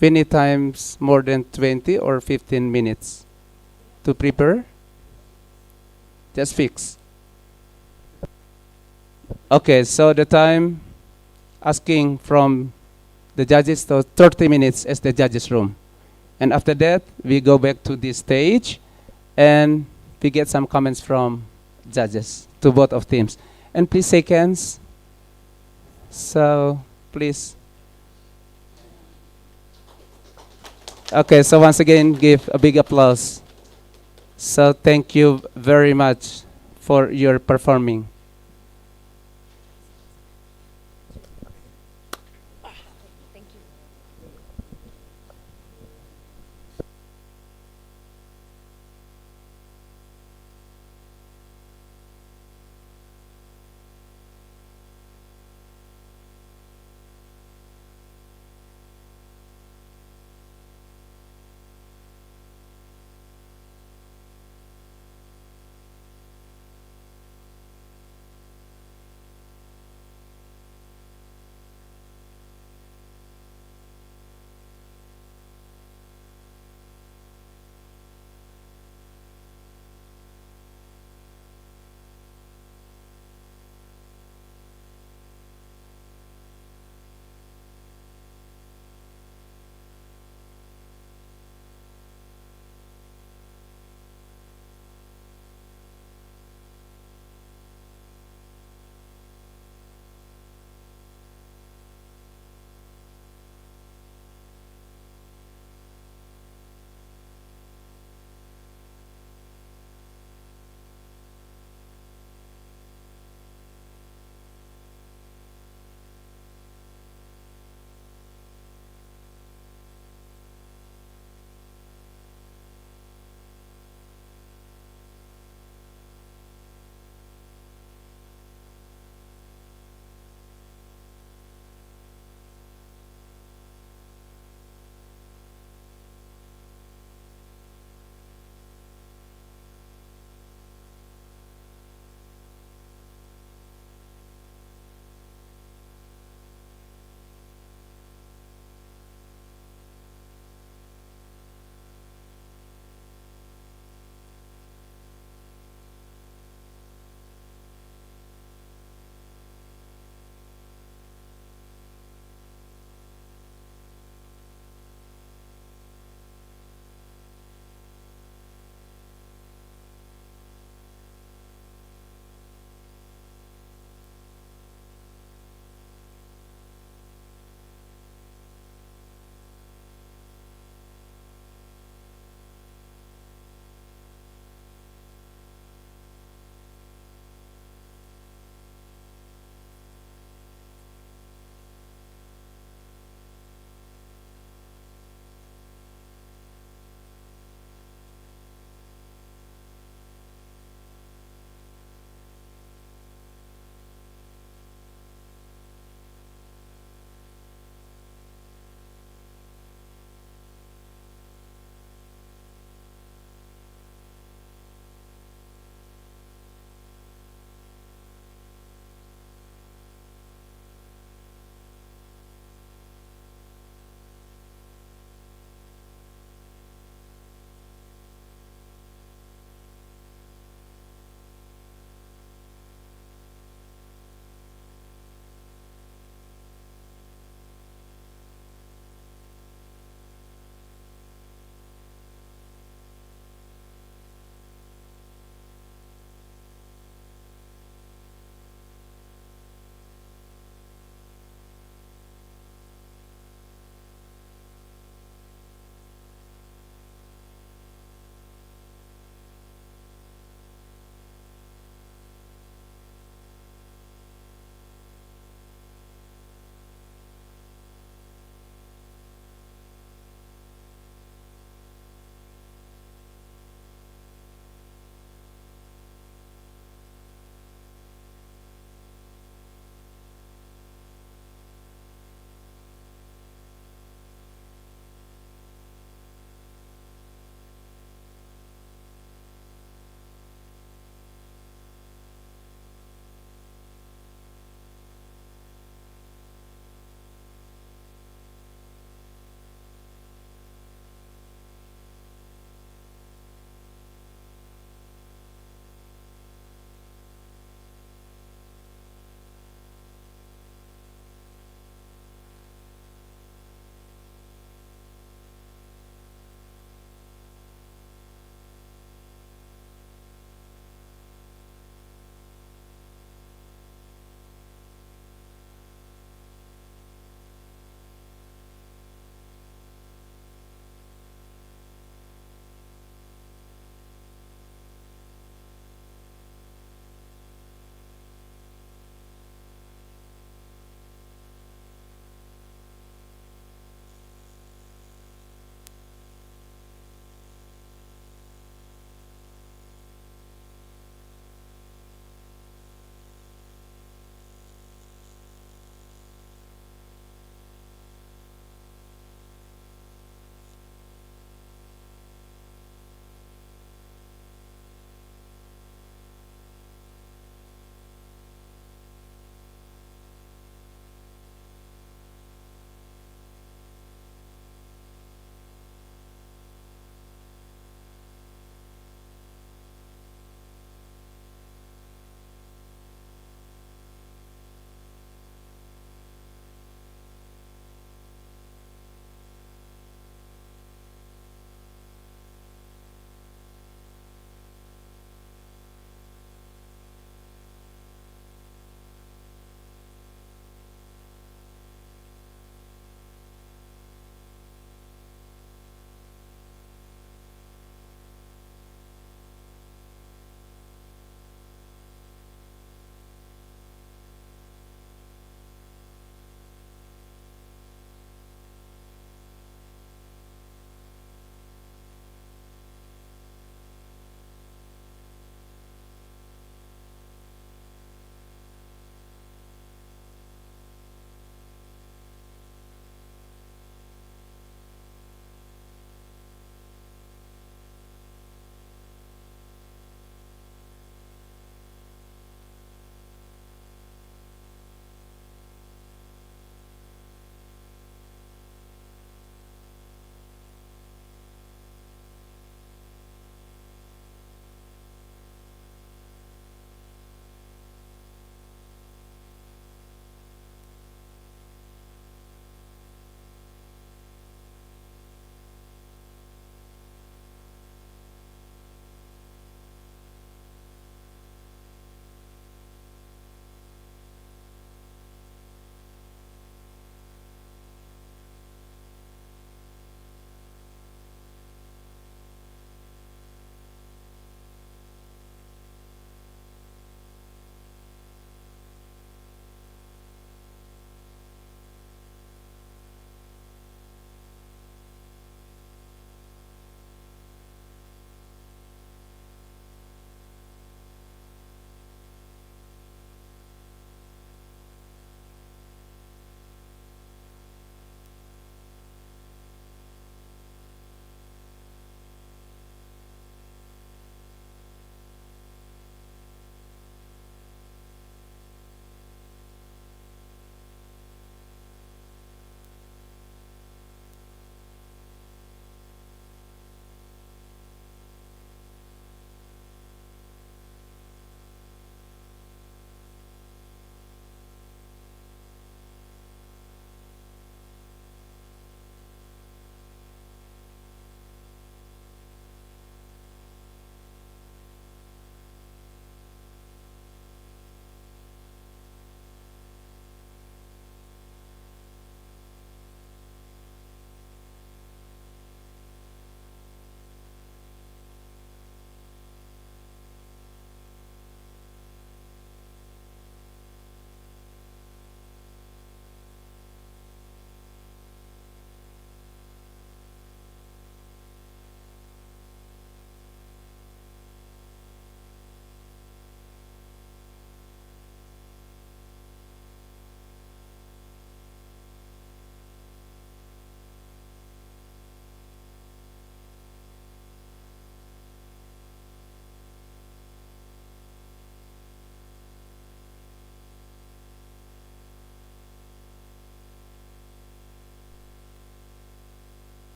we need times more than 20 or 15 minutes to prepare. Just fix. Okay, so the time asking from the judges to 30 minutes as the judges' room. And after that, we go back to this stage and we get some comments from judges to both of teams. And please shake hands. So, please. Okay, so once again, give a big applause. So thank you very much for your performing.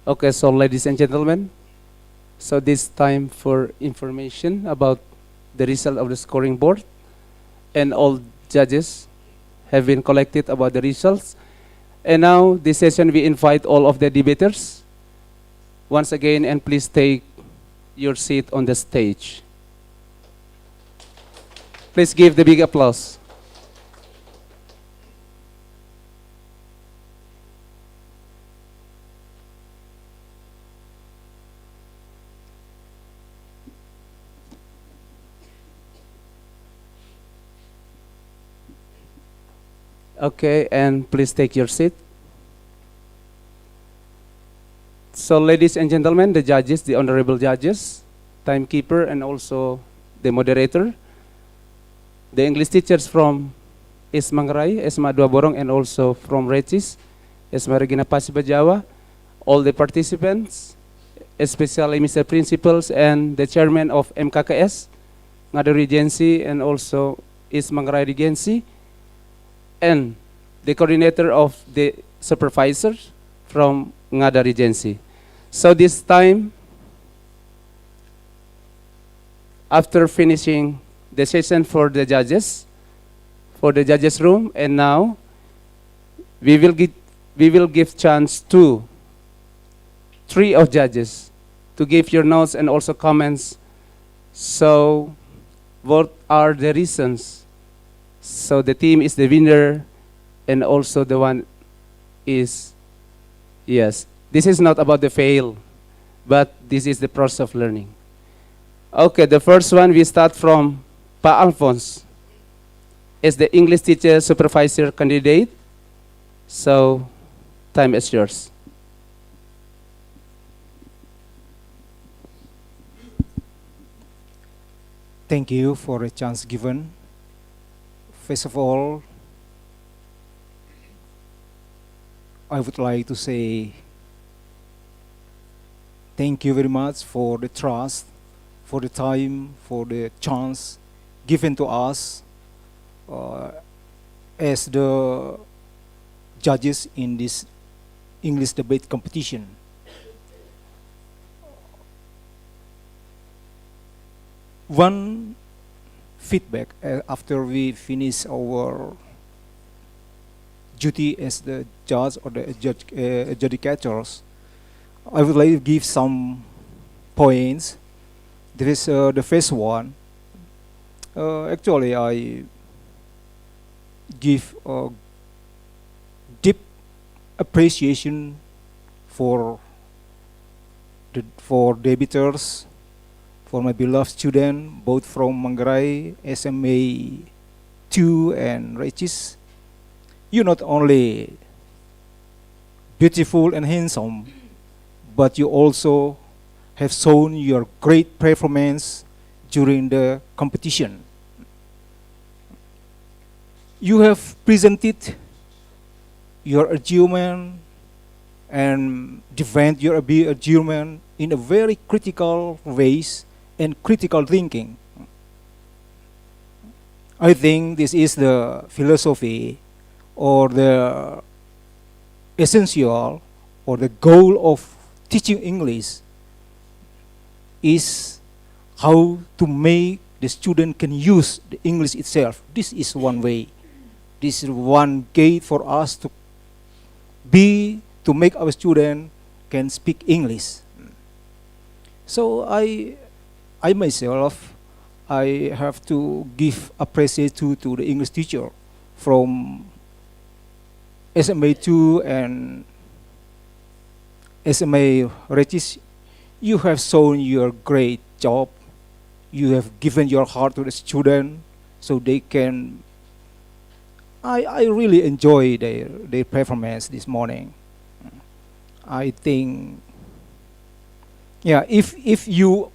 Okay, so ladies and gentlemen, so this time for information about the result of the scoring board, and all judges have been collected about the results. And now this session we invite all of the debaters once again, and please take your seat on the stage. Please give the big applause. Okay, and please take your seat. So, ladies and gentlemen, the judges, the honorable judges, timekeeper, and also the moderator, the English teachers from Sman Sma 2 Borong, and also from Recis, Sma Regina Pacis Bajawa, all the participants, especially Mr. Principals and the chairman of MKKS, Ngada Regency, and also Sman Regency, and the coordinator of the supervisors from Ngada Regency. So this time, after finishing the session for the judges room, and now we will give chance to 3 of judges to give your notes and also comments. So what are the reasons? So the team is the winner, and also the one is, yes, this is not about the fail, but this is the process of learning. Okay, the first one we start from Pa Alphonse as the English teacher supervisor candidate. So time is yours. Thank you for the chance given. First of all, I would like to say thank you very much for the trust, for the time, for the chance given to us as the judges in this English debate competition. One feedback after we finish our duty as the judge or the adjudicators, I would like to give some points. There is the first one. Actually, I give deep appreciation for debaters, for my beloved student, both from Manggarai, SMA 2 and Recis. You not only beautiful and handsome, but you also have shown your great performance during the competition. You have presented your argument and defend your argument in a very critical ways and critical thinking. I think this is the philosophy or the essential or the goal of teaching English, is how to make the student can use the English itself. This is one way. This is one gate for us to make our student can speak English. So I myself, I have to give appreciation to the English teacher from SMA 2 and SMA Regis. You have shown your great job. You have given your heart to the student so they can. I really enjoy their performance this morning. I think, yeah, if you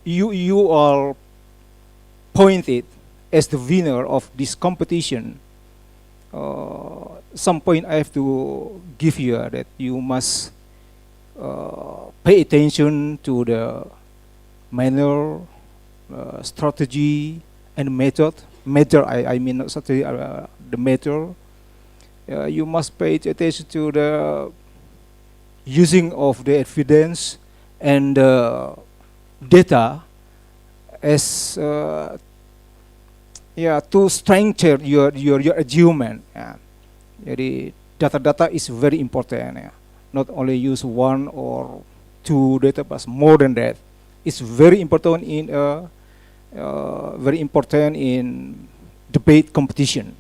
are pointed as the winner of this competition, some point I have to give you that you must pay attention to the manner, strategy, and method. I mean not strategy, the method. You must pay attention to the using of the evidence and data as to strengthen your achievement. Jadi data is very important. Not only use one or two data, but more than that. It's very important in debate competition,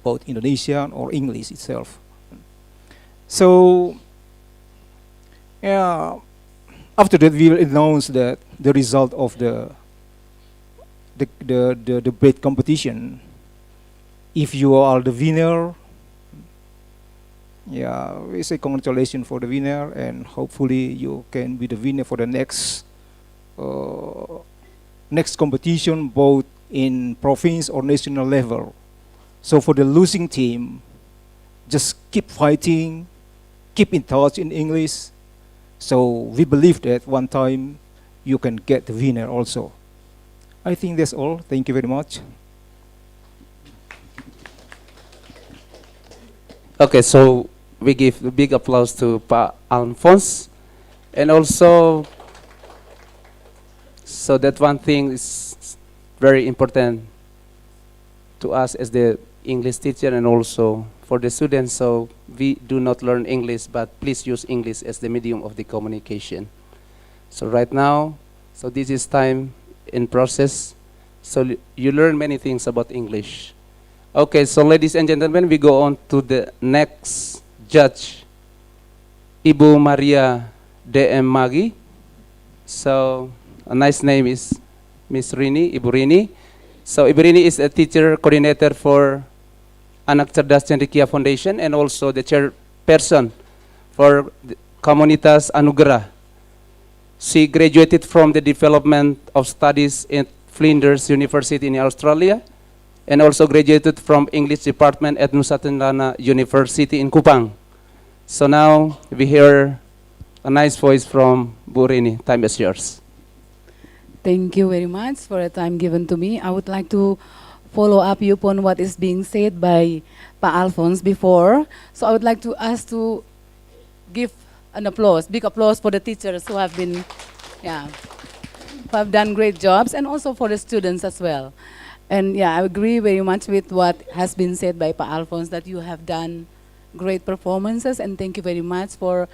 both Indonesian or English itself. So, after that we will announce that the result of the debate competition. If you are the winner, we say congratulations for the winner, and hopefully you can be the winner for the next competition, both in province or national level. So for the losing team, just keep fighting, keep in touch in English. So we believe that one time you can get the winner also. I think that's all. Thank you very much. Okay, so we give a big applause to Pa Alphonse. And also, so that one thing is very important to us as the English teacher and also for the students. So we do not learn English, but please use English as the medium of the communication. So right now, so this is time in process. So you learn many things about English. Okay, so ladies and gentlemen, we go on to the next judge, Ibu Maria D.M. Magi. So a nice name is Miss Rini, Ibu Rini. So Ibu Rini is a teacher coordinator for Anak Cerdas Cendekia Foundation and also the chairperson for the Komunitas Anugerah. She graduated from the Development of Studies in Flinders University in Australia and also graduated from English Department at Nusa Tenggara University in Kupang. So now we hear a nice voice from Bu Rini. Time is yours. Thank you very much for the time given to me. I would like to follow up upon what is being said by Pa Alphonse before. So I would like to ask to give an applause, big applause for the teachers who have been, who have done great jobs, and also for the students as well. And I agree very much with what has been said by Pa Alphonse, that you have done great performances, and thank you very much for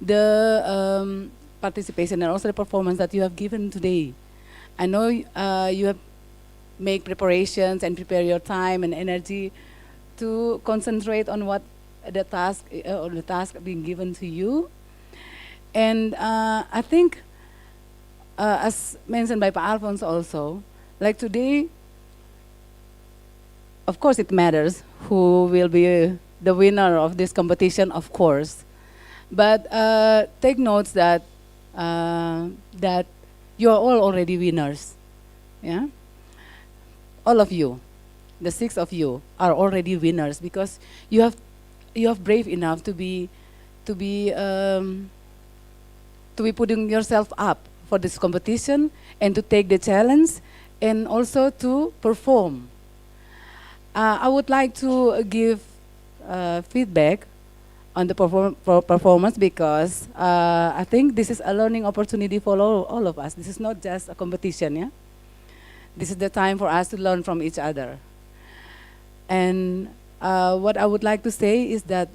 the participation and also the performance that you have given today. I know you have made preparations and prepare your time and energy to concentrate on what the task or the task being given to you. And I think, as mentioned by Pa Alphonse also, like today, of course it matters who will be the winner of this competition, of course. But take notes that that you are all already winners. Yeah, all of you, the 6 of you, are already winners because you have brave enough to be putting yourself up for this competition and to take the challenge and also to perform. I would like to give feedback on the performance because I think this is a learning opportunity for all of us. This is not just a competition, yeah? This is the time for us to learn from each other. And what I would like to say is that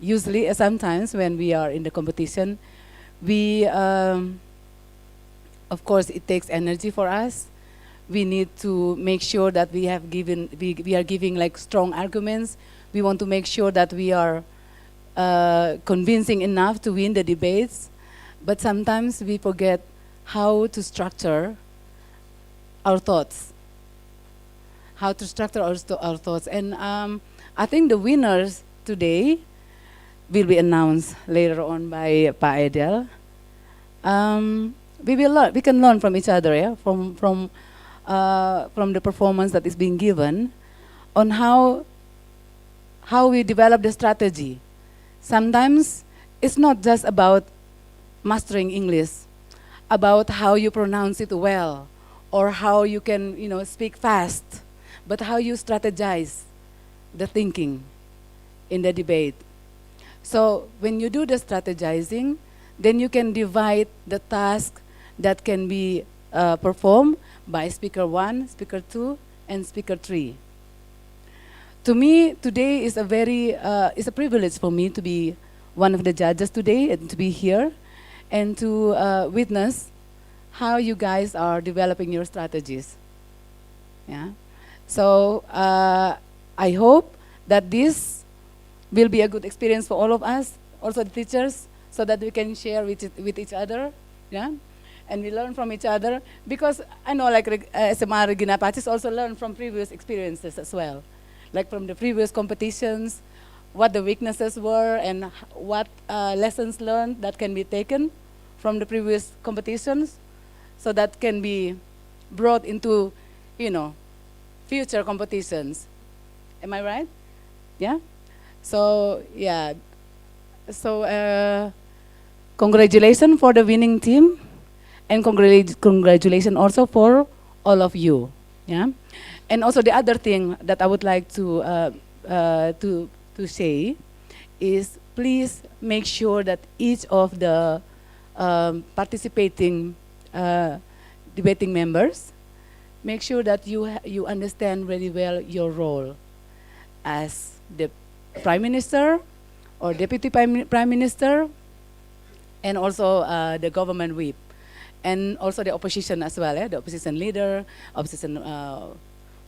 usually, sometimes when we are in the competition, we, of course, it takes energy for us. We need to make sure that we are giving like strong arguments. We want to make sure that we are convincing enough to win the debates. But sometimes we forget how to structure our thoughts. How to structure our thoughts. And I think the winners today will be announced later on by Pa Edel. We can learn from each other, yeah? From the performance that is being given on how we develop the strategy. Sometimes it's not just about mastering English, about how you pronounce it well, or how you can, speak fast, but how you strategize the thinking in the debate. So when you do the strategizing, then you can divide the task that can be performed by speaker 1, speaker 2, and speaker 3. To me, today is it's a privilege for me to be one of the judges today and to be here and to witness how you guys are developing your strategies. Yeah. So I hope that this will be a good experience for all of us, also the teachers, so that we can share with each other, yeah, and we learn from each other. Because I know, like SMA Regina Pacis also learned from previous experiences as well, like from the previous competitions, what the weaknesses were and what lessons learned that can be taken from the previous competitions, so that can be brought into, future competitions. Am I right? Yeah. So yeah. So congratulations for the winning team, and congratulations also for all of you. Yeah. And also the other thing that I would like to say is, please make sure that each of the participating debating members, make sure that you understand very well your role as the Prime Minister or Deputy Prime Minister, and also the government whip, and also the opposition as well, the opposition leader, opposition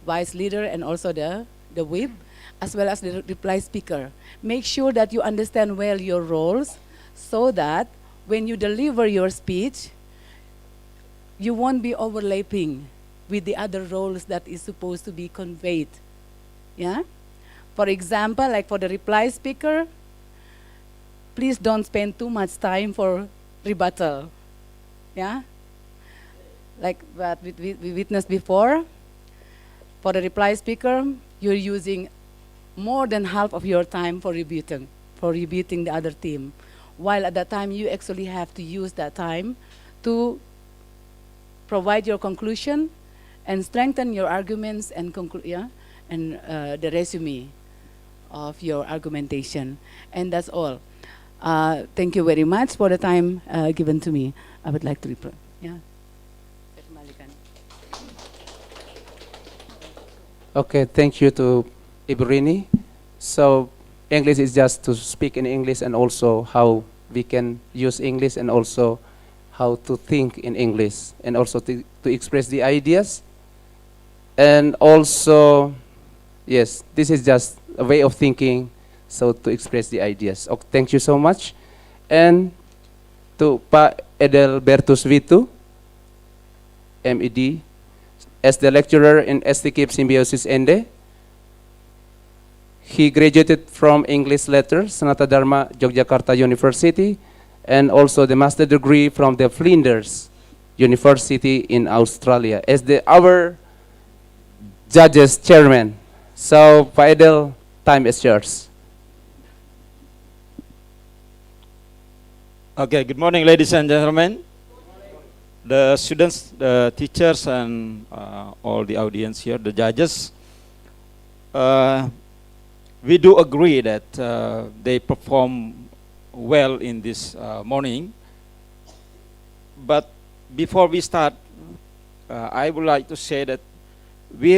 vice leader, and also the whip, as well as the reply speaker. Make sure that you understand well your roles, so that when you deliver your speech, you won't be overlapping with the other roles that is supposed to be conveyed. Yeah? For example, like for the reply speaker, please don't spend too much time for rebuttal. Yeah? Like what we witnessed before, for the reply speaker, you're using more than half of your time for rebuting the other team. While at that time, you actually have to use that time to provide your conclusion and strengthen your arguments and the resume of your argumentation. And that's all. Thank you very much for the time given to me. I would like to reply. Yeah. Okay, thank you to Ibu Rini. So English is just to speak in English, and also how we can use English, and also how to think in English, and also to express the ideas. And also, yes, this is just a way of thinking, so to express the ideas. Okay, thank you so much. And to Pak Edelbertus Vitu, MED, as the lecturer in STKIP Symbiosis Ende. He graduated from English Letters, Sanata Dharma, Yogyakarta University, and also the master degree from the Flinders University in Australia as our judges chairman. So, Pak Edel, time is yours. Okay, good morning, ladies and gentlemen. The students, the teachers, and all the audience here, the judges. We do agree that they perform well in this morning. But before we start, I would like to say that we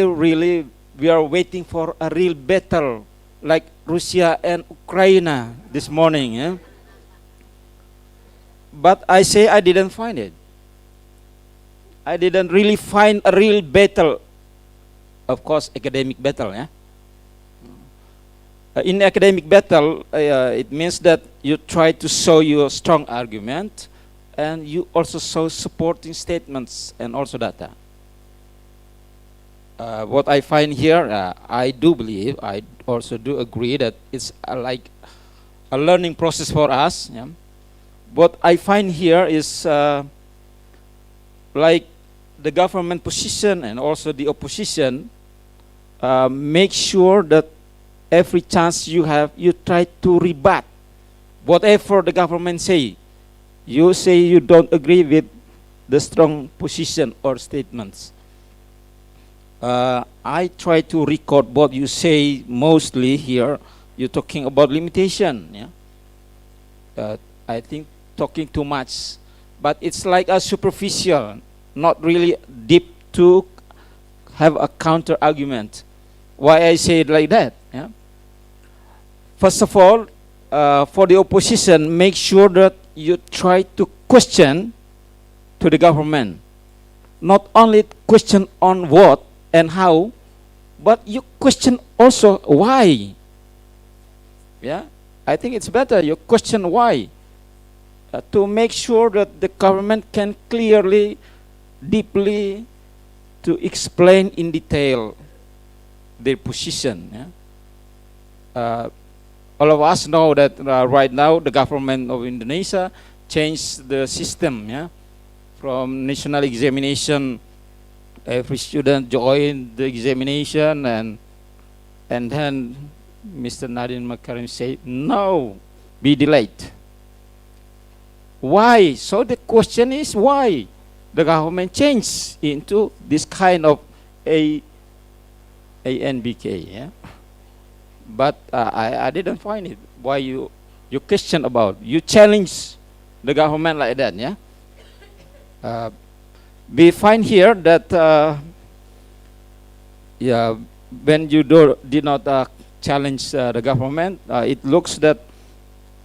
are waiting for a real battle like Russia and Ukraine this morning. Eh? But I say I didn't find it. I didn't really find a real battle. Of course, academic battle. Yeah? In academic battle, it means that you try to show your strong argument, and you also show supporting statements and also data. What I find here, I do believe, I also do agree that it's like a learning process for us. Yeah? What I find here is like the government position and also the opposition make sure that every chance you have, you try to rebut whatever the government say. You say you don't agree with the strong position or statements. I try to record what you say mostly here. You're talking about limitation. Yeah? I think, talking too much, but it's like a superficial, not really deep to have a counter argument. Why I say it like that? Yeah. First of all, for the opposition, make sure that you try to question to the government. Not only question on what and how, but you question also why. Yeah, I think it's better you question why, to make sure that the government can clearly, deeply, to explain in detail their position. Yeah? All of us know that right now the government of Indonesia changed the system. Yeah, from national examination, every student joined the examination, and then Mr. Nadine Makarim said, no, be delayed. Why? So the question is why the government changed into this kind of ANBK. Yeah? But I didn't find it. Why you question about? You challenge the government like that. Yeah. We find here that yeah, when you did not challenge the government, it looks that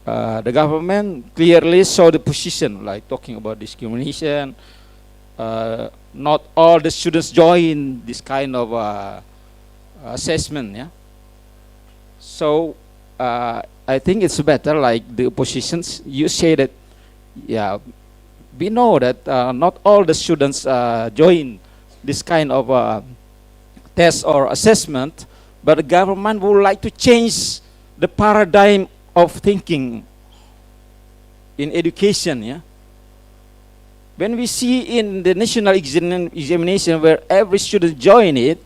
the government clearly saw the position, like talking about discrimination. Not all the students join this kind of assessment. Yeah. So I think it's better, like the oppositions, you say that, yeah, we know that not all the students join this kind of test or assessment, but the government would like to change the paradigm of thinking in education. Yeah. When we see in the national examination where every student join it,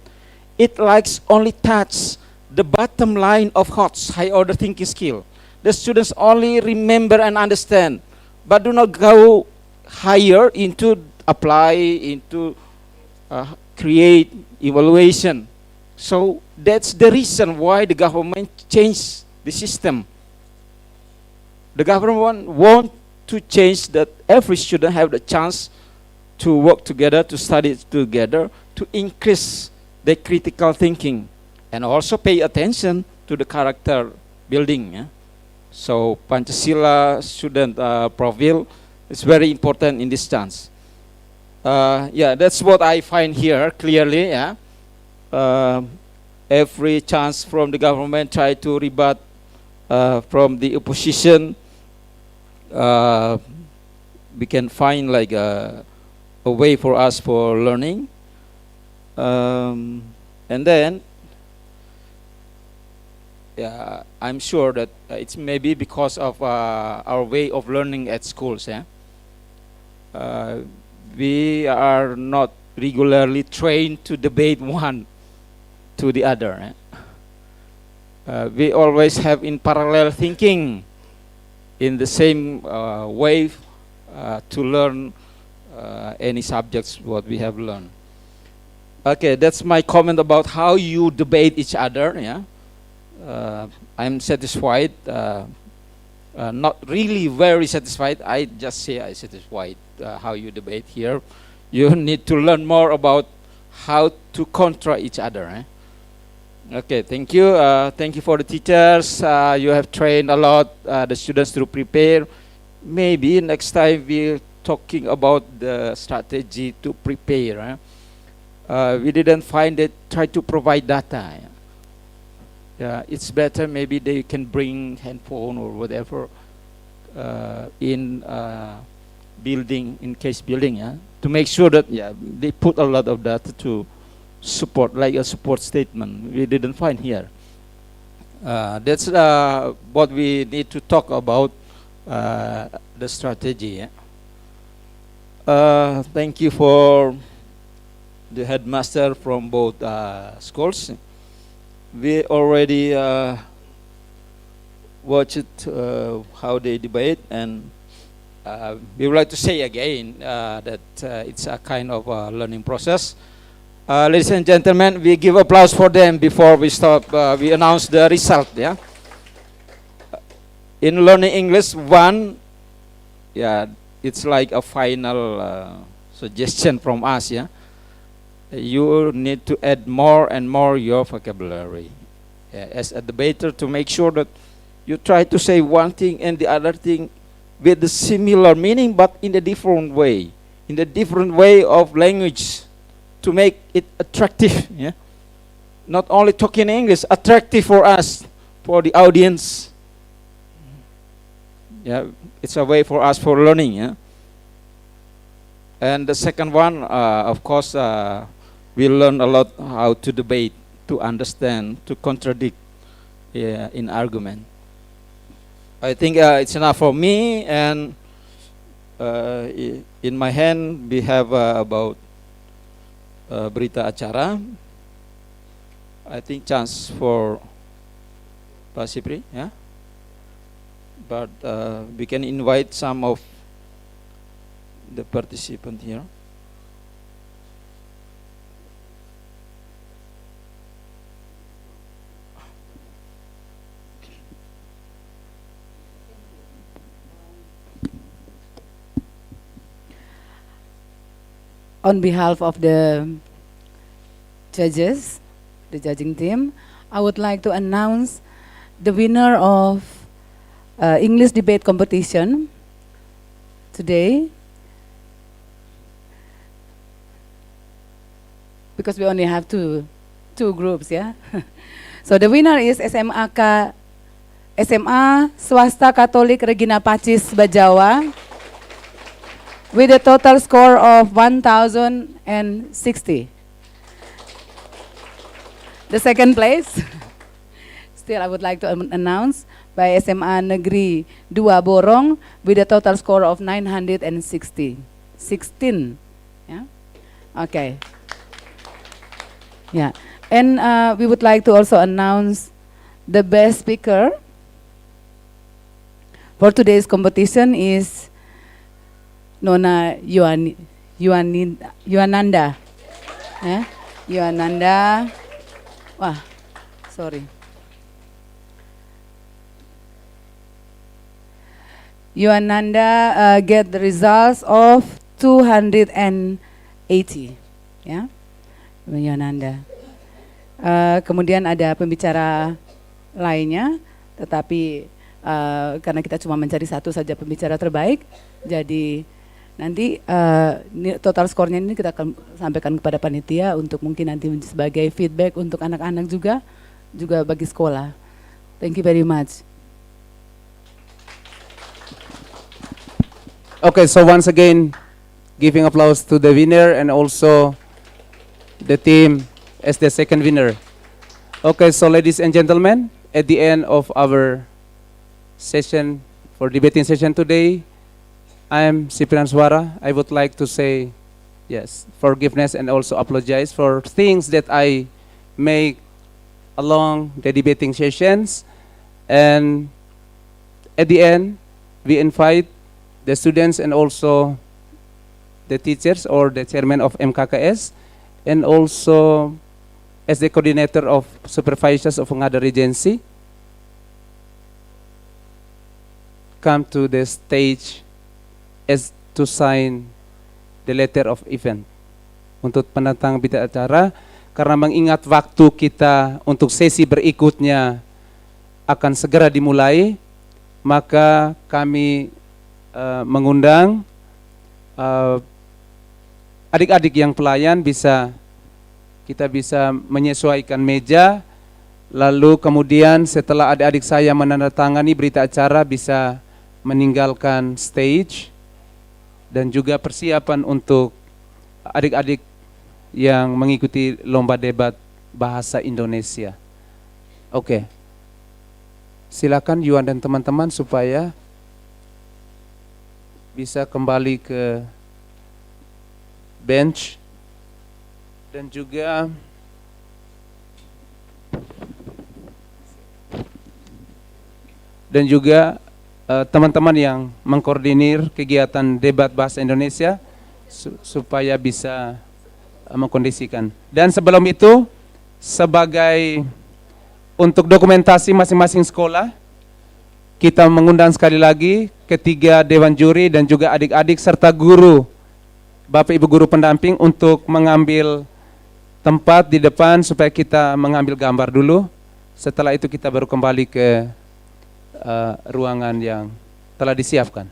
it likes only touch the bottom line of HOTS, high order thinking skill. The students only remember and understand, but do not go higher into apply, into create, evaluation. So that's the reason why the government changed the system. The government want to change that every student have the chance to work together, to study together, to increase their critical thinking, and also pay attention to the character building. Yeah? So Pancasila student profile is very important in this chance. Yeah, that's what I find here clearly. Yeah? Every chance from the government try to rebut from the opposition. We can find like a way for us for learning. And then yeah, I'm sure that it's maybe because of our way of learning at schools. Yeah? We are not regularly trained to debate one to the other. We always have in parallel thinking in the same way to learn any subjects what we have learned. Okay, that's my comment about how you debate each other. Yeah. I'm satisfied, not really very satisfied. I just say I'm satisfied how you debate here. You need to learn more about how to contra each other. Eh? Okay, thank you. Thank you for the teachers. You have trained a lot the students to prepare. Maybe next time we're talking about the strategy to prepare. We didn't find it. Try to provide data. Yeah, it's better. Maybe they can bring handphone or whatever in building, in case building, yeah, to make sure that they put a lot of data to support, like a support statement. We didn't find here. That's what we need to talk about the strategy. Yeah? Thank you for the headmaster from both schools. We already watched how they debate, and we would like to say again that it's a kind of learning process. Ladies and gentlemen, we give applause for them before we stop. We announce the result. Yeah. in learning English, one, yeah, it's like a final suggestion from us, yeah. You need to add more and more your vocabulary. As a debater, to make sure that you try to say one thing and the other thing with the similar meaning, but in a different way, in a different way of language, to make it attractive, yeah. Not only talking English, attractive for us, for the audience. Yeah, it's a way for us for learning, yeah. And the second one, of course, we learn a lot how to debate, to understand, to contradict in argument. I think it's enough for me, and in my hand we have about berita acara. I think chance for Pak Sipri, yeah. But we can invite some of the participants here. On behalf of the judges, the judging team, I would like to announce the winner of English debate competition today. Because we only have two groups, yeah. So the winner is SMA Swasta Katolik Regina Pacis Bajawa with a total score of 1,060. The second place, still I would like to announce, by SMA Negeri 2 Borong with a total score of 916. Yeah? Okay. Yeah. And we would like to also announce the best speaker for today's competition is Nona Yuananda. Yeah? Yuananda. Wah, sorry. Yuananda get the results of 280. Ya, Yuananda. Kemudian ada pembicara lainnya, tetapi karena kita cuma mencari satu saja pembicara terbaik, jadi nanti total skornya ini kita akan sampaikan kepada panitia untuk mungkin nanti sebagai feedback untuk anak-anak juga bagi sekolah. Thank you very much. Okay, so once again, giving applause to the winner and also the team as the second winner. Okay, so ladies and gentlemen, at the end of our session for debating session today, I'm Cyprian Suara. I would like to say, yes, forgiveness and also apologize for things that I make along the debating sessions. And at the end, we invite the students and also the teachers or the chairman of MKKS, and also as the coordinator of supervisors of Ngada Regency, come to the stage as to sign the letter of event untuk penantang berita acara, karena mengingat waktu kita untuk sesi berikutnya akan segera dimulai, maka kami mengundang adik-adik yang pelayan kita bisa menyesuaikan meja, lalu kemudian setelah adik-adik saya menandatangani berita acara bisa meninggalkan stage, dan juga persiapan untuk adik-adik yang mengikuti lomba debat bahasa Indonesia. Oke. Silakan Yuan dan teman-teman supaya bisa kembali ke bench, dan juga teman-teman yang mengkoordinir kegiatan debat bahasa Indonesia supaya bisa mengkondisikan. Dan sebelum itu, sebagai untuk dokumentasi masing-masing sekolah, kita mengundang sekali lagi ketiga dewan juri dan juga adik-adik serta guru, Bapak Ibu guru pendamping untuk mengambil tempat di depan supaya kita mengambil gambar dulu. Setelah itu kita baru kembali ke ruangan yang telah disiapkan.